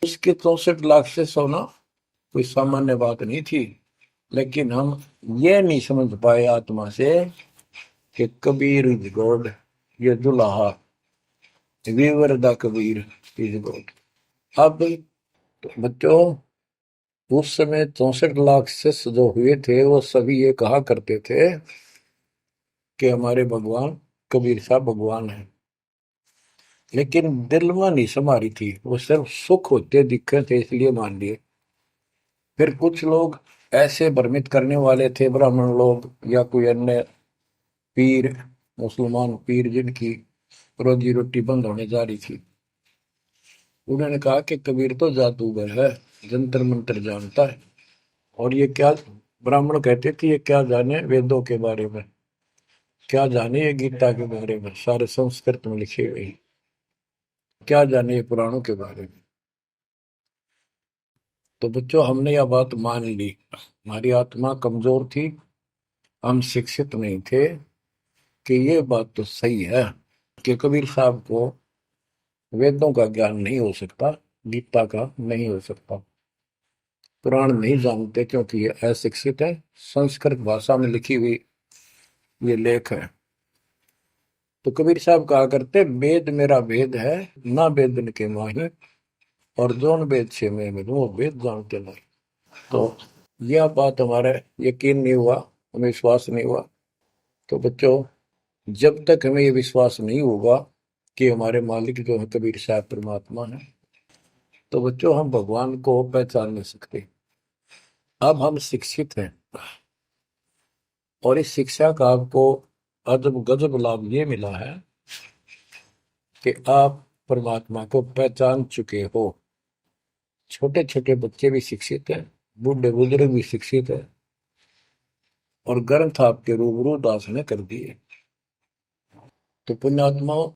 उसके 64 लाख शिष्य होना कोई सामान्य बात नहीं थी। लेकिन हम ये नहीं समझ पाए आत्मा से कि कबीर इज गॉड, ये दुल्हा weaver the Kabir is God. अब तो बच्चों, उस समय 64 लाख शिष्य जो हुए थे, वो सभी ये कहा करते थे कि हमारे भगवान कबीर साहब भगवान है। लेकिन दिल में नहीं समारी थी, वो सिर्फ सुख होते दिखे थे इसलिए मान लिए। फिर कुछ लोग ऐसे भ्रमित करने वाले थे, ब्राह्मण लोग या कोई अन्य पीर, मुसलमान पीर जिनकी रोजी रोटी बंद होने जा रही थी, उन्होंने कहा कि कबीर तो जादूगर है, जंतर मंत्र जानता है, और ये क्या, ब्राह्मण कहते थे ये क्या जाने वेदों के बारे में, क्या जाने ये गीता के बारे में, सारे संस्कृत में लिखे हुए, क्या जाने ये पुराणों के बारे में। तो बच्चों, हमने यह बात मान ली, हमारी आत्मा कमजोर थी, हम शिक्षित नहीं थे कि ये बात तो सही है कि कबीर साहब को वेदों का ज्ञान नहीं हो सकता, गीता का नहीं हो सकता, पुराण नहीं जानते क्योंकि ये अशिक्षित है, संस्कृत भाषा में लिखी हुई ये लेख है। तो कबीर साहब कहा करते, वेद मेरा वेद है, ना वेदन के माही, और जोन वेद से मैं मिलूं वो वेद जानते नहीं। तो यह बात हमारे यकीन नहीं हुआ, हमें विश्वास नहीं हुआ। तो बच्चों, जब तक हमें ये विश्वास नहीं होगा कि हमारे मालिक जो है कबीर साहब परमात्मा है, तो बच्चों हम भगवान को पहचान नहीं सकते। अब हम शिक्षित हैं, और इस शिक्षा का आपको अजब गजब लाभ ये मिला है कि आप परमात्मा को पहचान चुके हो। छोटे छोटे बच्चे भी शिक्षित हैं, बूढ़े बुजुर्ग भी शिक्षित है, और ग्रंथ आपके रूबरू दास ने कर दिए। तो पुण्यात्माओं,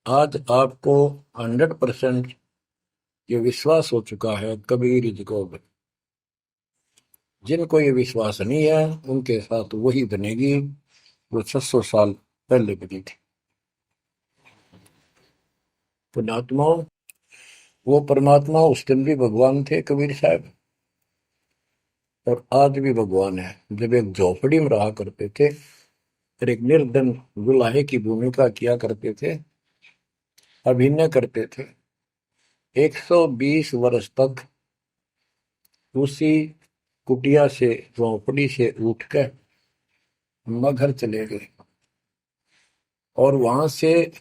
आज आपको 100% ये विश्वास हो चुका है कबीर जी को। जिनको ये विश्वास नहीं है उनके साथ वही बनेगी जो 600 साल पहले बनी थी। पुण्यात्माओं, वो परमात्मा उस दिन भी भगवान थे कबीर साहब, और आज भी भगवान है। जब एक झोपड़ी में रहा करते थे और एक निर्धन दुल्हे की भूमिका किया करते थे, अभिनय करते थे, 120 वर्ष तक उसी कुटिया से, झोपड़ी से उठकर मगहर चले गए और वहां से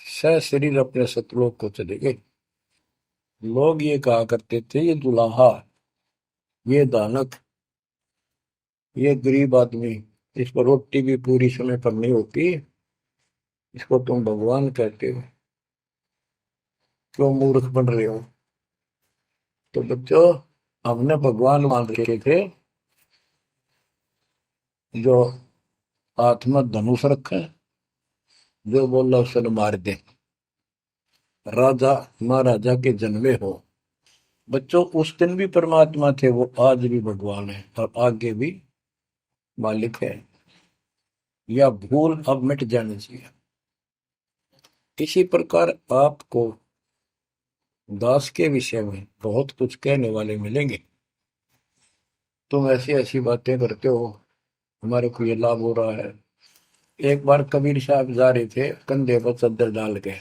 सशरीर अपने सतलोक को चले गए। लोग ये कहा करते थे, ये दुल्हा, ये दानक, ये गरीब आदमी, इस पर रोटी भी पूरी समय पर नहीं होती, इसको तुम भगवान कहते हो, क्यों मूर्ख बन रहे हो। तो बच्चों, हमने भगवान मान रखे थे जो हाथ में धनुष रखे, जो बोला उसने मार दे, राजा महाराजा के जन्मे हो। बच्चों, उस दिन भी परमात्मा थे, वो आज भी भगवान है और आगे भी मालिक है। या भूल अब मिट जानी चाहिए। इसी प्रकार आपको दास के विषय में बहुत कुछ कहने वाले मिलेंगे। तुम ऐसी ऐसी बातें करते हो, हमारे को ये लाभ हो रहा है। एक बार कबीर साहब जा रहे थे, कंधे पर चादर डाल के,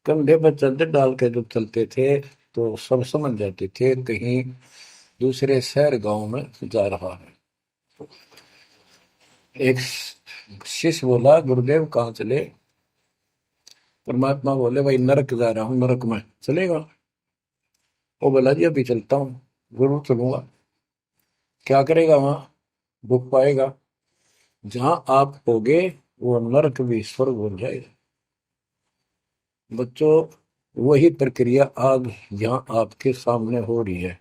कंधे पर चादर डाल के जब चलते थे तो सब समझ जाते थे कहीं दूसरे शहर गांव में जा रहा है। एक शिष्य बोला, गुरुदेव कहाँ चले। परमात्मा बोले, भाई नरक जा रहा हूँ, नरक में चलेगा। वो बोला, जी अभी चलता हूँ, जरूर चलूंगा। क्या करेगा वहां, भूख पाएगा। जहां आप होगे वो नरक भी स्वर्ग बन जाएगा। बच्चों, वही प्रक्रिया आज यहाँ आपके सामने हो रही है।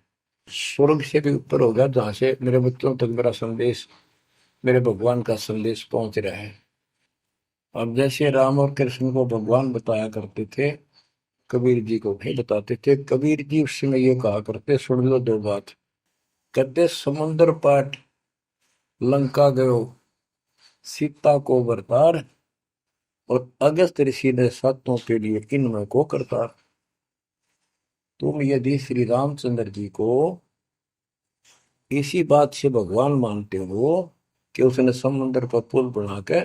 स्वर्ग से भी ऊपर होगा, जहां से मेरे बच्चों तक मेरा संदेश, मेरे भगवान का संदेश पहुंच रहा है। अब जैसे राम और कृष्ण को भगवान बताया करते थे, कबीर जी को नहीं बताते थे। कबीर जी उस समय ये कहा करते, सुन लो दो बात। कहते, समुद्र पाट लंका गयो, सीता को बरतार, और अगस्त ऋषि ने सातों के लिए इनमें को करतार। तुम यदि श्री रामचंद्र जी को इसी बात से भगवान मानते हो कि उसने समुद्र पर पुल बना के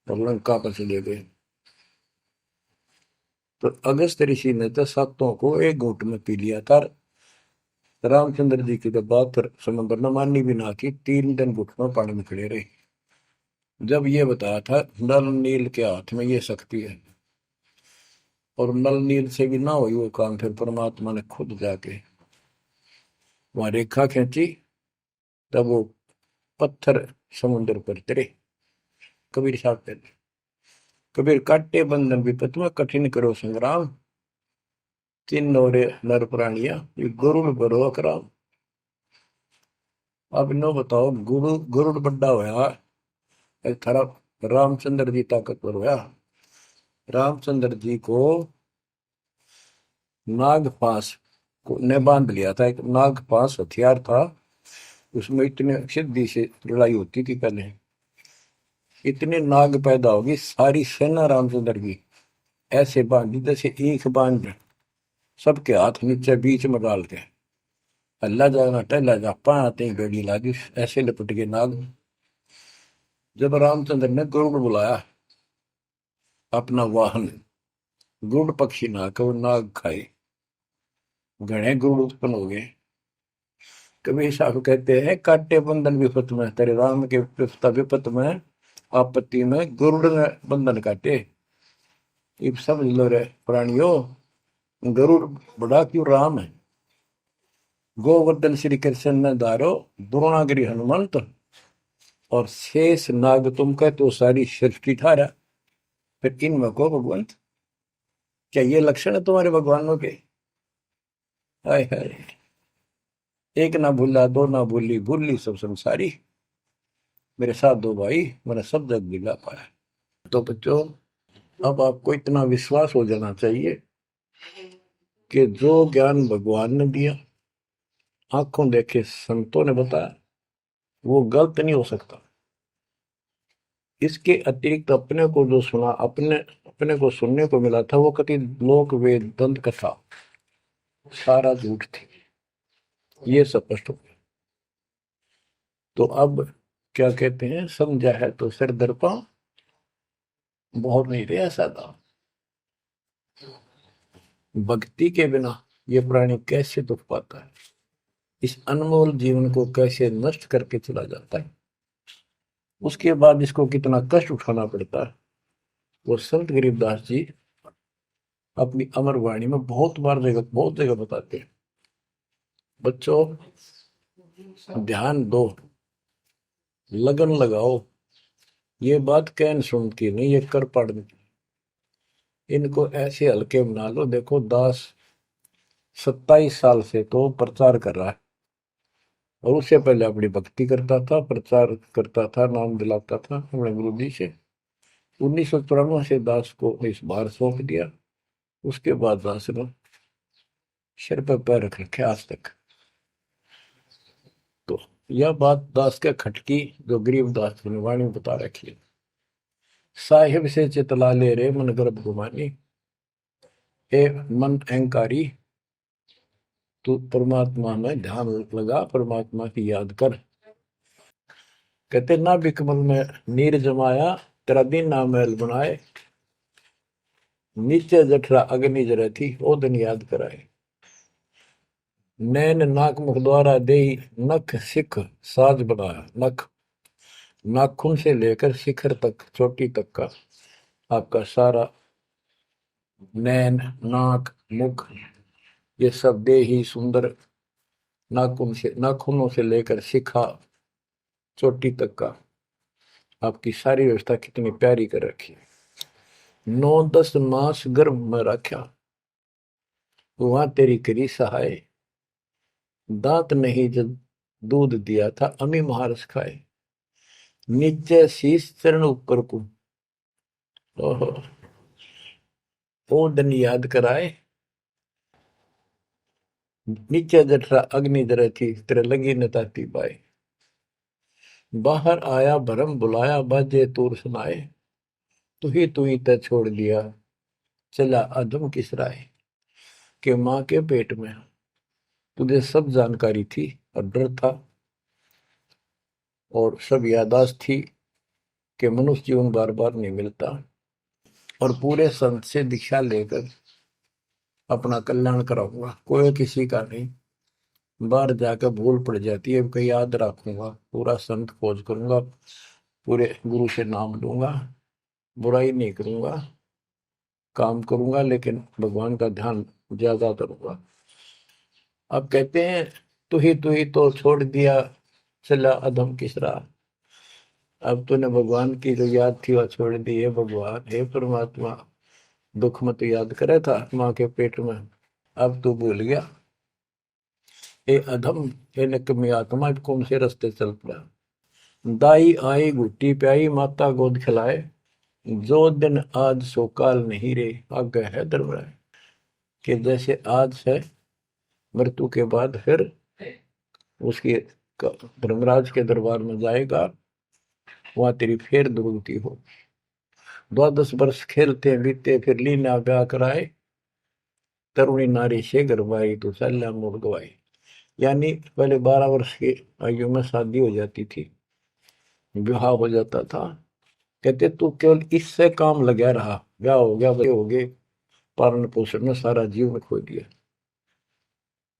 और लंका पर चले गए, तो अगस्त ऋषि ने तो सातों को एक घूंट में पी लिया था। रामचंद्र जी की तो बात समुद्र ने मानी भी ना की, 3 दिन घुटनों पानी में खड़े रहे। जब ये बताया था नल नील के हाथ में ये शक्ति है, और नल नील से भी ना हुई वो काम, फिर परमात्मा ने खुद जाके वहां रेखा खींची, तब वो पत्थर समुद्र पर गिरे। कबीर साहब कहते, कबीर काटे बंधन विपत में, कठिन करो संग्राम, तीन नौरे नर प्राणिया, ये गरुड़ बरो अकराम। अब नो बताओ, गुरु गरुड़ बड्डा होया, एक थारा रामचंद्र जी ताकतवर होया। रामचंद्र जी को नाग पास ने बांध लिया था, एक नाग पास हथियार था, उसमें इतने सिद्धि से लड़ाई होती थी पहले। इतने नाग पैदा होगी, सारी सेना रामचंद्र की ऐसे बांधी जैसे एक बांध, सबके हाथ नीचे बीच में डाल के, अल्लाह जाना टहला जा पाते बेड़ी लागी, ऐसे लपट के नाग। जब रामचंद्र ने गरुड़ बुलाया अपना वाहन, गरुड़ पक्षी ना को नाग खाए, घने गरुड़ उत्पन्न हो गए। कबीर साहब कहते हैं, काटे बंधन विपत में, तेरे राम के विपत में, आपत्ति में गरुड़ ने बंधन काटे। इब समझ लो रे प्राणियों, गरुड़ बड़ा क्यों राम है। गोवर्धन श्री कृष्ण ने दारो, द्रोणागिरी हनुमंत, और शेष नाग तुम कहते हो सारी सृष्टि थारा, फिर इनमें को भगवान, क्या ये लक्षण है तुम्हारे भगवानों के? हाय हाय, एक ना भूला दो ना भूली, भूली सब संसारी, मेरे साथ दो भाई, मैंने सब जग दिला पाया। तो बच्चों, अब आपको इतना विश्वास हो जाना चाहिए कि जो ज्ञान भगवान ने दिया, आंखों देखे संतों ने बताया, वो गलत नहीं हो सकता। इसके अतिरिक्त अपने को जो सुना, अपने अपने को सुनने को मिला था, वो कति लोक वेद दंत कथा सारा झूठ थी, ये स्पष्ट हो गया। तो अब क्या कहते हैं, समझा है तो सिर दर्पा, बहुत नहीं रे ऐसा था। भक्ति के बिना ये प्राणी कैसे दुख पाता है, इस अनमोल जीवन को कैसे नष्ट करके चला जाता है, उसके बाद इसको कितना कष्ट उठाना पड़ता है, वो संत गरीबदास जी अपनी अमर वाणी में बहुत जगह बताते हैं। बच्चों, ध्यान दो, लगन लगाओ, ये बात कहन सुन की नहीं, ये कर पढ़ने की। इनको ऐसे हल्के बना लो। देखो दास 27 साल से तो प्रचार कर रहा है, और उससे पहले अपनी भक्ति करता था, प्रचार करता था, नाम दिलाता था अपने गुरु जी से। 1994 से दास को इस बार सौंप दिया, उसके बाद दास ने सिर पर पैर रख रखे आज तक। तो यह बात दास के खटकी जो गरीब दास ने वाणी में बता रखी है। साहिब से चितला ले रे मन गर्भ गुमानी, ए मन अहंकारी, तू परमात्मा में ध्यान लगा, परमात्मा की याद कर। कहते ना बिकमल में नीर जमाया, तेरा दिन ना महल बनाए, नीचे जठरा अग्नि जरे थी, ओ दिन याद कराए। नैन नाक मुख द्वारा दे, नख सिख साज बनाया। नख, नाखून से लेकर शिखर तक, चोटी तक का आपका सारा नैन, नाक, मुख, ये सब दे ही सुंदर, नाखूनों से लेकर शिखा चोटी तक का आपकी सारी व्यवस्था कितनी प्यारी कर रखी है। 9-10 मास गर्भ में रखा, वहां तेरी करी सहाय, दांत नहीं जब दूध दिया था, अमी महारस खाए। नीचे शीश चरण ऊपर को, ओहो, वो दिन याद कराए। नीचे जठरा अग्नि जरे थी, तेरे लगी न ताती बाई। बाहर आया भरम बुलाया, बाजे तूर सुनाए, तू ही तय छोड़ दिया, चला अधम किस राय। के माँ के पेट में तुझे सब जानकारी थी, और डर था, और सब यादाश्त थी कि मनुष्य जीवन बार बार नहीं मिलता, और पूरे संत से दीक्षा लेकर अपना कल्याण कराऊंगा, कोई किसी का नहीं। बाहर जाकर भूल पड़ जाती है, कहीं याद रखूंगा, पूरा संत खोज करूंगा, पूरे गुरु से नाम लूंगा, बुराई नहीं करूंगा, काम करूंगा, लेकिन भगवान का ध्यान ज्यादा करूंगा। अब कहते हैं तू ही तो छोड़ दिया, चला अधम किस राह। अब तूने भगवान की जो याद थी वह छोड़ दी है। भगवान, हे परमात्मा, दुख में तो याद करे था माँ के पेट में, अब तू भूल गया। ए अधम, हे निकम्मी आत्मा, कौन से रास्ते चल पड़ा। दाई आई घुट्टी प्याई, माता गोद खिलाए, जो दिन आज सो काल नहीं रे, आगे है दरबार। कि जैसे आज है, मृत्यु के बाद फिर उसकी धर्मराज के दरबार में जाएगा, वहां तेरी फिर दुर्गति हो। 12 वर्ष खेलते बीते, फिर लीना ब्याह कराए, तरुणी नारी से गरबाई, तो सल्ला मोड़ गवाई। यानी पहले 12 वर्ष की आयु में शादी हो जाती थी, विवाह हो जाता था। कहते तू केवल इससे काम लगा रहा, ब्याह हो गया, बच्चे हो गए, पालन पोषण में सारा जीवन खो दिया।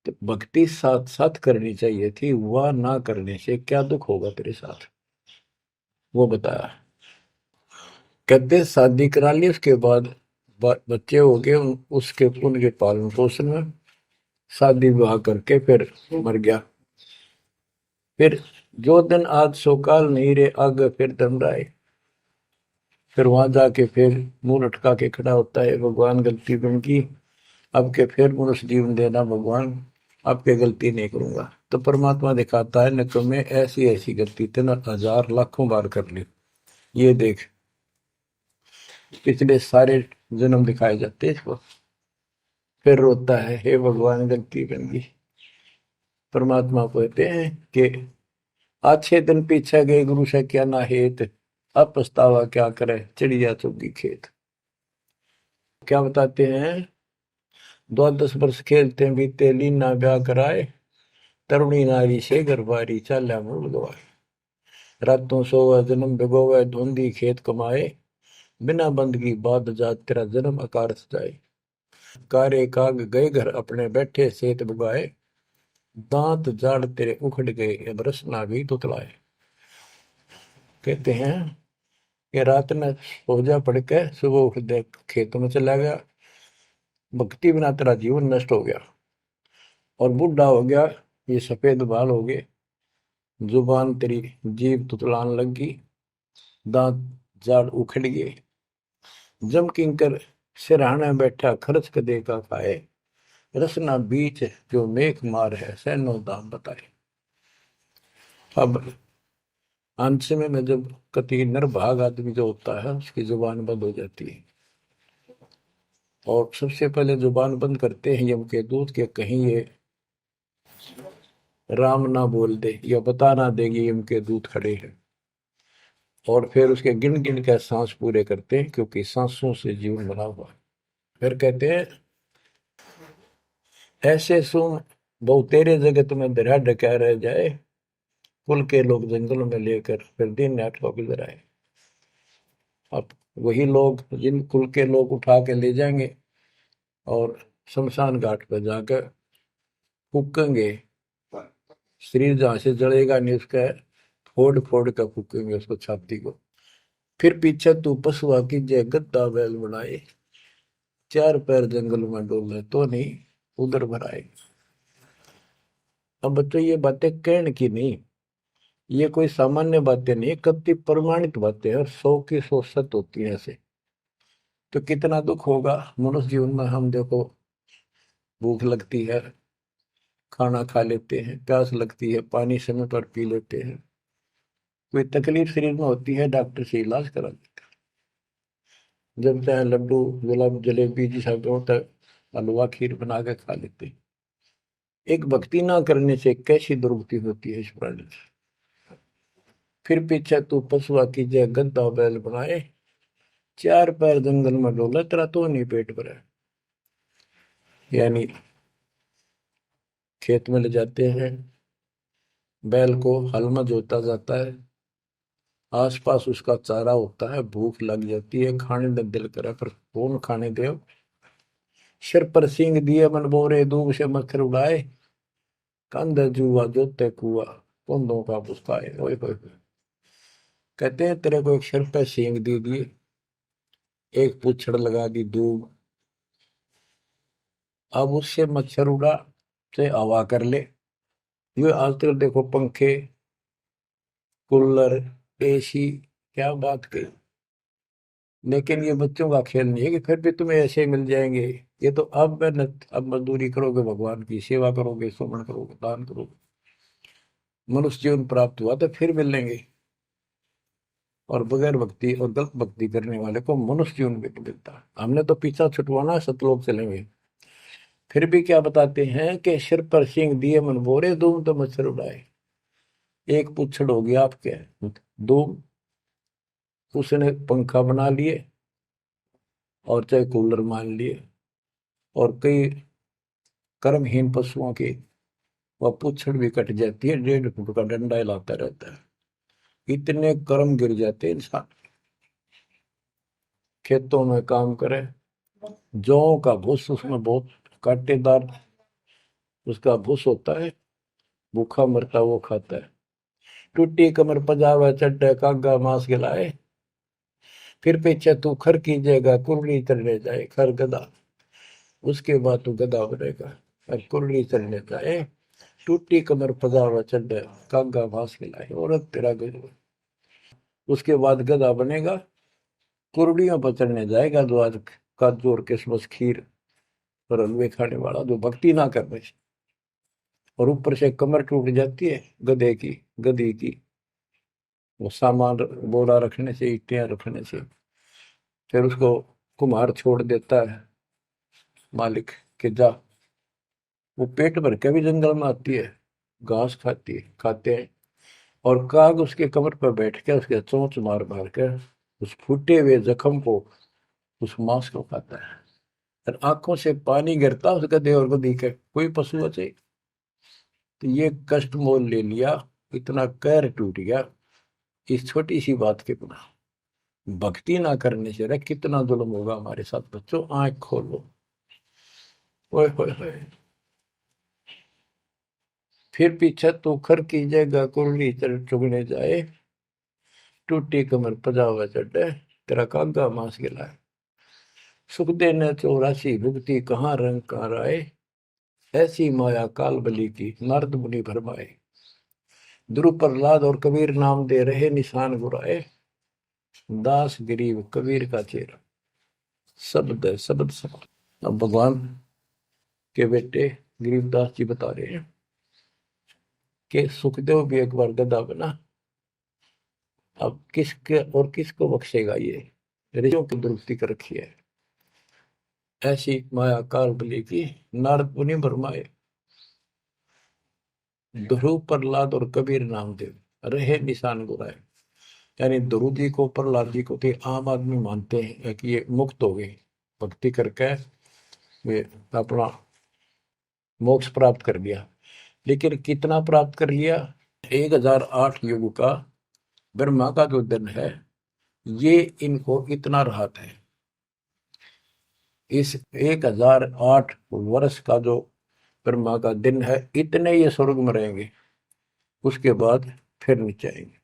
तो भक्ति साथ साथ करनी चाहिए थी, वह ना करने से क्या दुख होगा तेरे साथ, वो बताया। कहते शादी करा ली, उसके बाद बच्चे हो गए, उसके उनके पालन पोषण में शादी विवाह करके फिर मर गया। फिर जो दिन आज सो काल नहीं रे आगे फिर धमराए। फिर वहां जाके फिर मुंह लटका के खड़ा होता है, भगवान गलती बन की, अब के फिर मनुष्य जीवन देना भगवान, अब के गलती नहीं करूंगा। तो परमात्मा दिखाता है न तुम्हें ऐसी ऐसी गलती तेना हजार लाखों बार कर ली, ये देख। पिछले सारे जन्म दिखाए जाते हैं इसको। फिर रोता है, हे भगवान गलती बन गई। परमात्मा को कहते हैं कि अच्छे दिन पीछे गए गुरु से क्या ना हेत, अब पछतावा क्या करे चिड़िया चुगी खेत। क्या बताते हैं, 10 वर्ष खेलते हैं बीते लीना ब्याह कराए, तरुणी नारी से गरबारी चाल्या मूल गवाए। रातों सोवा जन्म भिगोवे धुंधी खेत कमाए, बिना बंदगी बाद जात तेरा जन्म अकारथ जाए। कारे काग गए घर अपने बैठे सेत बुगाए, दांत जाड़ तेरे उखड़ गए अब रस ना भी तुतलाए। कहते हैं कि रात में सो जा पड़ के सुबह उठ दे खेतों में चला गया, भक्ति बिना तेरा जीवन नष्ट हो गया, और बूढ़ा हो गया, ये सफेद बाल हो गए, जुबान तेरी जीभ तुतलान लगी, दांत जाड़ उखड़ गए। जम किंकर सिरहाने बैठा खर्च कदे का खाए, रसना बीच जो मेघ मार है सैनो दाम बताए। अब अंत में जब कति निर्भाग आदमी जो होता है उसकी जुबान बंद हो जाती है, और सबसे पहले जुबान बंद करते हैं यम के दूत के, कहीं ये राम ना बोल दे या बता ना देगी यम के दूत खड़े हैं। और फिर उसके गिन गिन के सांस पूरे करते हैं, क्योंकि सांसों से जीवन बना हुआ है। फिर कहते हैं, ऐसे सुन बहु तेरे जगत में दरिया ढका रह जाए, कुल के लोग जंगलों में लेकर फिर दिन रात को गुजर आए। अब वही लोग जिन कुल के लोग उठा के ले जाएंगे और शमशान घाट पर जाकर फूकेंगे, शरीर जहां से जलेगा नहीं उसका फोड़ फोड़ कर फूकेंगे उसको, छाती को। फिर पीछे तू पशुआ की जय गद्दा बैल बनाए, चार पैर जंगल में डोले तो नहीं उधर भराए। अब बच्चों ये बातें कहने की नहीं, ये कोई सामान्य बातें नहीं, कति प्रमाणित बातें हैं, और 100 की 100 सत्य होती है ऐसे। तो कितना दुख होगा मनुष्य जीवन में, हम देखो भूख लगती है खाना खा लेते हैं, प्यास लगती है पानी समय पर पी लेते हैं, कोई तकलीफ शरीर में होती है डॉक्टर से इलाज करा लेते हैं, जब चाहे लड्डू गुलाब जलेबी जी सब होता है हलवा खीर बना के खा लेते हैं। एक भक्ति ना करने से कैसी दुर्गति होती है इस प्राणी से। फिर पीछे तू पशुआ की जय गद्दा बैल बनाए, चार पैर जंगल में डोला तेरा तो नहीं पेट भरा। यानी खेत में ले जाते हैं, बैल को हल में जोता जाता है, आसपास उसका चारा होता है, भूख लग जाती है, खाने में दिल करे पर कौन खाने दे। सिर पर सींग दिए मन बोरे दूब से मच्छर उड़ाए, कंध जुआ जोते कुआ कुंदों का पुस्ताए। ओए होए होए। कहते हैं तेरे को एक सिर पर सींग दे दिए, एक पूछड़ लगा दी दूब, अब उससे मच्छर उड़ा से हवा कर ले। ये आजकल देखो पंखे कूलर एसी, क्या बात कही। लेकिन ये बच्चों का खेल नहीं है कि फिर भी तुम्हें ऐसे मिल जाएंगे। ये तो अब मेहनत, अब मजदूरी करोगे, भगवान की सेवा करोगे, सुमन करोगे, दान करोगे, मनुष्य जीवन प्राप्त हुआ तो फिर मिलेंगे। और बगैर भक्ति और गलत भक्ति करने वाले को मनुष्य जीवन भी नहीं मिलता। हमने तो पीछा छुटवाना, सतलोक चलेंगे। फिर भी क्या बताते हैं कि सिर पर सींग दिए मन बोरे दूम तो मच्छर उड़ाए। एक पुच्छड़ हो गया आपके दूम, उसने पंखा बना लिए और चाहे कूलर मान लिए, और कई कर्महीन पशुओं की वह पुच्छड़ भी कट जाती है, 1.5 फुट का डंडा हिलाता रहता है। इतने कर्म गिर जाते हैं इंसान। खेतों में काम करे, जौ का भूस उसमें बहुत कांटेदार उसका भूस होता है, भूखा मरता वो खाता है। टूटी कमर पजावा चड्डे कागा मांस खिलाए, फिर पीछे तू खर कीजिएगा कुर्री चढ़ने जाए खर गधा, उसके बाद तू गधा बनेगा और कुर्री चढ़ने जाए। टूटी कमर पजावा चढ़ कागा भास खिलाए, और तेरा गजब। उसके बाद गधा बनेगा, कुर्डियों पर चढ़ने जाएगा, जो आज काजू और किशमिश खीर और हलवे खाने वाला, जो भक्ति ना कर रहे, और ऊपर से कमर टूट जाती है गधे की, गधी की, वो सामान बोरा रखने से, ईटियां रखने से। फिर उसको कुम्हार छोड़ देता है मालिक के जा, वो पेट भर के भी जंगल में आती है, घास खाती है, खाते हैं, और काग उसके कमर पर बैठ के उसके चोंच मार मार कर उस फूटे हुए जख्म को, उस मांस को खाता है। और आंखों से पानी गिरता उस गधे और गधी के, कोई पशु बचे। तो ये कष्ट मोल ले लिया, इतना कहर टूट गया इस छोटी सी बात के बिना। भक्ति ना करने से रे कितना जुल्म होगा हमारे साथ। बच्चों आंख खोलो, ओए होए होए। फिर पीछे तो खर की जगह कुरली चुगने जाए, टूटी कमर पजावा चढ़े, तेरा कागा मांस गिलाए। सुख देने 84 भुगती, कहाँ रंग कहाँ राय, ऐसी माया काल बली की, नारद मुनि भरमाए। ध्रुव प्रहलाद और कबीर नाम दे रहे निशान गुराए, दास गरीब कबीर का चेहरा। शब्द है, शब्द शब्द। अब भगवान के बेटे गरीबदास जी बता रहे हैं कि सुखदेव भी एक बार गधा बना, अब किसके और किसको बख्शेगा ये, ऋषियों की दुरुस्ती कर रखी है। ऐसी माया काल बली की, नारद मुनि भरमाए। ध्रुव प्रहलाद और कबीर नामदेव रहे निशान गुराए। यानी ध्रुव जी को, प्रहलाद जी को थे आम आदमी मानते हैं कि ये मुक्त हो गए, भक्ति करके वे अपना मोक्ष प्राप्त कर लिया। लेकिन कितना प्राप्त कर लिया? 1008 युग का ब्रह्मा का जो दिन है, ये इनको इतना राहत है। इस 1008 वर्ष का जो ब्रह्मा का दिन है, इतने ये स्वर्ग में रहेंगे, उसके बाद फिर नीचे आएंगे।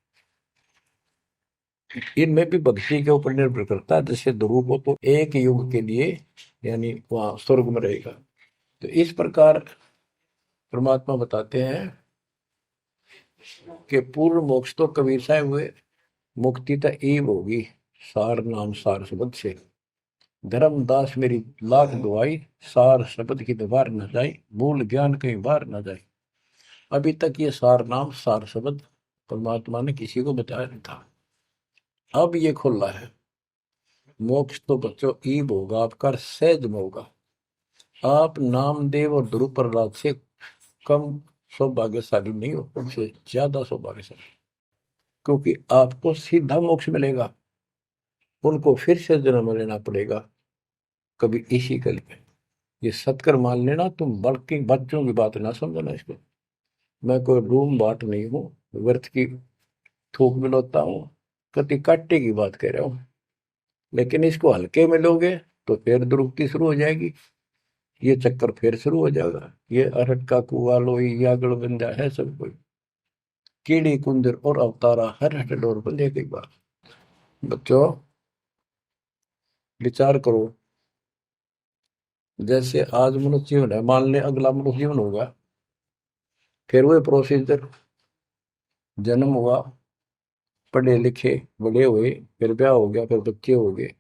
इनमें भी भक्ति के ऊपर निर्भर करता है। जैसे ध्रुव को तो एक युग के लिए यानी वहां स्वर्ग में रहेगा। तो इस प्रकार परमात्मा बताते हैं कि पूर्ण मोक्ष तो कबीर साहब हुए, मुक्ति तो ईब होगी सार नाम सार शब्द से। धर्मदास मेरी लाख दुआई, सार शब्द की दीवार न जाए, मूल ज्ञान कहीं बाहर न जाए। अभी तक ये सार नाम सार शब्द परमात्मा ने किसी को बताया नहीं था, अब ये खुला है। मोक्ष तो बच्चों ईब होगा आपका, सहज में होगा। आप नामदेव और ध्रुव प्रहलाद से कम सौभाग्यशाली नहीं हो, उनसे ज्यादा सौभाग्यशाली, क्योंकि आपको सीधा मोक्ष मिलेगा, उनको फिर से जन्म लेना पड़ेगा कभी इसी कल में। ये सत्कर मान लेना तुम, बल्कि बच्चों की बात ना समझना इसको। मैं कोई रूम बाट नहीं हूँ, व्यर्थ की थूक मिलोता हूँ, कति काटे की बात कह रहा हूँ। लेकिन इसको हल्के में लोगे तो फिर दुरुक्ति शुरू हो जाएगी, ये चक्कर फिर शुरू हो जाएगा। ये अरट का कुआ लोई यागड़ बंदा है सब कोई, कीड़ी कुंदर और अवतारा हर हट डोर बंदे की बात। बच्चों विचार करो, जैसे आज मनुष्य जीवन है, मान ले अगला मनुष्य जीवन होगा, फिर वही प्रोसीजर, जन्म हुआ, पढ़े लिखे बड़े हुए, फिर ब्याह हो गया, फिर बच्चे हो गए,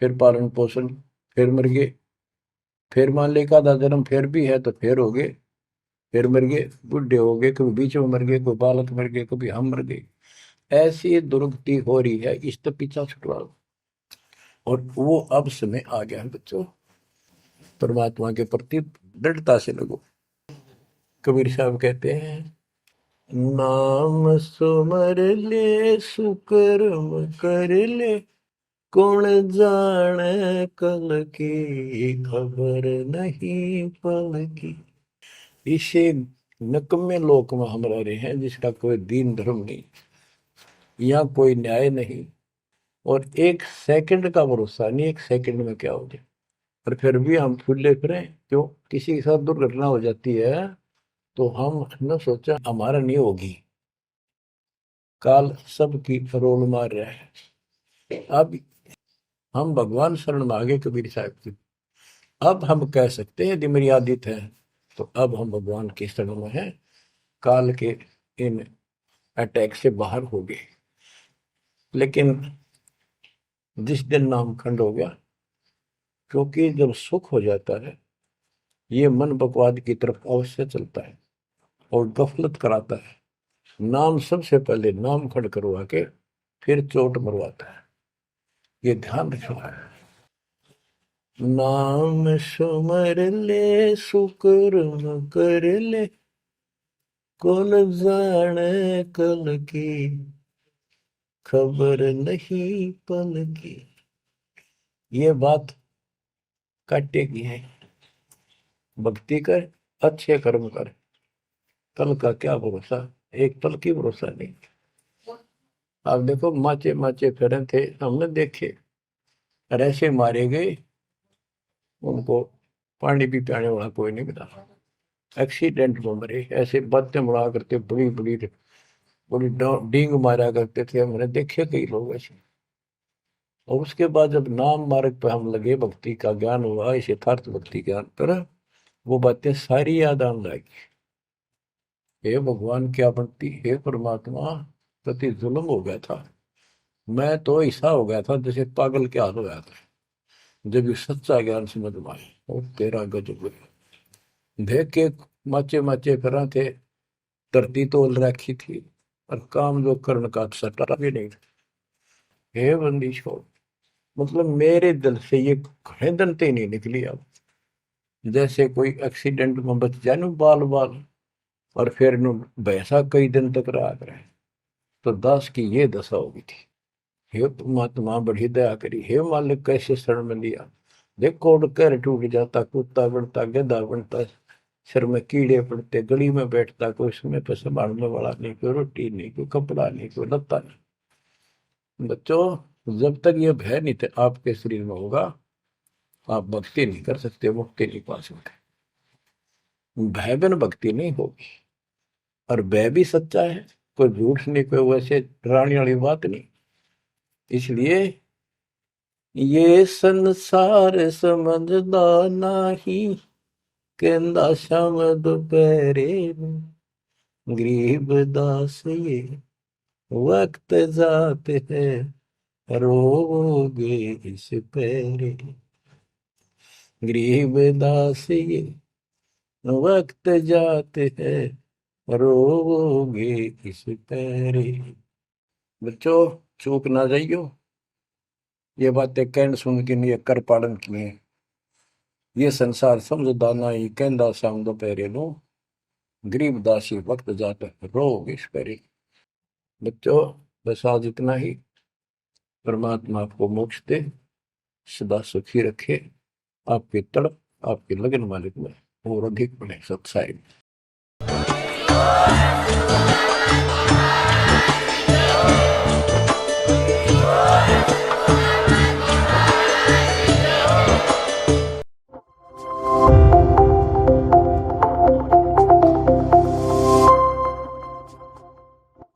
फिर पालन पोषण, फिर मर गए, फिर मान ले का जन्म फिर भी है तो फिर हो गए, फिर मर गए, बूढ़े हो गए, कभी बीच में मर गए, कोई बालक मर गए, कभी हम मर गए। ऐसी दुर्गति हो रही है, इस तो पीछा छुटवा। और वो अब समय आ गया है बच्चों, परमात्मा के प्रति दृढ़ता से लगो। कबीर साहब कहते हैं, नाम सुमर ले सुकर्म कर ले, कौन जाने कल की खबर नहीं पल की। इसे नकम्मे लोक में हम रह रहे हैं, जिसका कोई दीन धर्म नहीं, यहाँ कोई न्याय नहीं, और एक सेकंड का भरोसा नहीं, एक सेकंड में क्या हो जाए। और फिर भी हम फूले फिरे, क्यों? किसी के साथ दुर्घटना हो जाती है तो हम न सोचा हमारा नहीं होगी, काल सबकी रोल मार रहा है। अब हम भगवान शरण मांगे कबीर साहब की, अब हम कह सकते हैं यदि मेरी आदित है, तो अब हम भगवान की शरण में हैं। काल के इन अटैक से बाहर हो गए। लेकिन जिस दिन नाम खंड हो गया, क्योंकि जब सुख हो जाता है ये मन बकवाद की तरफ अवश्य चलता है और गफलत कराता है। नाम सबसे पहले नाम खड़ करवा के फिर चोट मरवाता है, ये ध्यान रखना है। नाम सुमर ले सुकर्म कर ले, कौन जाने कल की, खबर नहीं पल की। ये बात काटेगी है। भक्ति कर, अच्छे कर्म कर, कल का क्या भरोसा, एक पल की भरोसा नहीं। आप देखो माचे माचे फिरे थे, हमने देखे, और ऐसे मारे गए उनको पानी भी पियाने वाला कोई नहीं मिला। एक्सीडेंट में मरे, ऐसे बातें बड़ा करते, बड़ी बड़ी बड़ी डींग मारा करते थे, हमने देखे कई लोग ऐसे। और उसके बाद जब नाम मार्ग पर हम लगे, भक्ति का ज्ञान हुआ, इस यथार्थ भक्ति ज्ञान पर, वो बातें सारी याद आने लगी। हे भगवान क्या बनती, हे परमात्मा, प्रति जुल्म हो गया था। मैं तो ऐसा हो गया था जैसे पागल के हाल हो गया था, जब ये सच्चा ज्ञान समझ में आया। और तेरा गजब देख के माचे माचे करा थे, धरती तोल रखी थी, और काम जो कर्ण का सटा भी नहीं था। हे बंदी छोड़, मतलब मेरे दिल से ये घने दंते नहीं निकली। अब जैसे कोई एक्सीडेंट में बच जाए ना बाल बाल, और फिर नु भैंसा कई दिन तक रहा करे, तो दास की ये दशा होगी थी। हे परमात्मा बड़ी दया करी, हे मालिक कैसे शरण में लिया। देखो कर टूट जाता, कुत्ता बनता, गधा बनता, सिर में कीड़े पड़ते, गली में बैठता, कोई समय पर संभालने वाला नहीं, कोई रोटी नहीं, कोई कपड़ा नहीं, कोई लत्ता नहीं। बच्चों, जब तक ये भय नहीं थे आपके शरीर में होगा, आप भक्ति नहीं कर सकते, मुक्ति नहीं पा सकते। भय बिन भक्ति नहीं होगी। और भय भी सच्चा है, कोई झूठ नहीं, कोई वैसे डराने वाली बात नहीं। इसलिए ये संसार समझदा नहीं, कहंदा शाम दोपहरे में, गरीब दास ये वक्त जाते हैं, रोगे इस पैरे। गरीब दास ये वक्त जाते हैं, रोगे इस पैरे। बच्चों, चूक ना जाइयो, ये बातें कहन सुन के नहीं, कर पालन किए। ये संसार समझदा नहीं, कहंदा शाम दोपहरे नो, गरीब दासी वक्त जाता है, रोग इस पैरे। बच्चों, बस आज इतना ही। परमात्मा आपको मोक्ष दे, सदा सुखी रखे, आपकी तड़प, आपकी लगन मालिक में और अधिक बने सत्साई।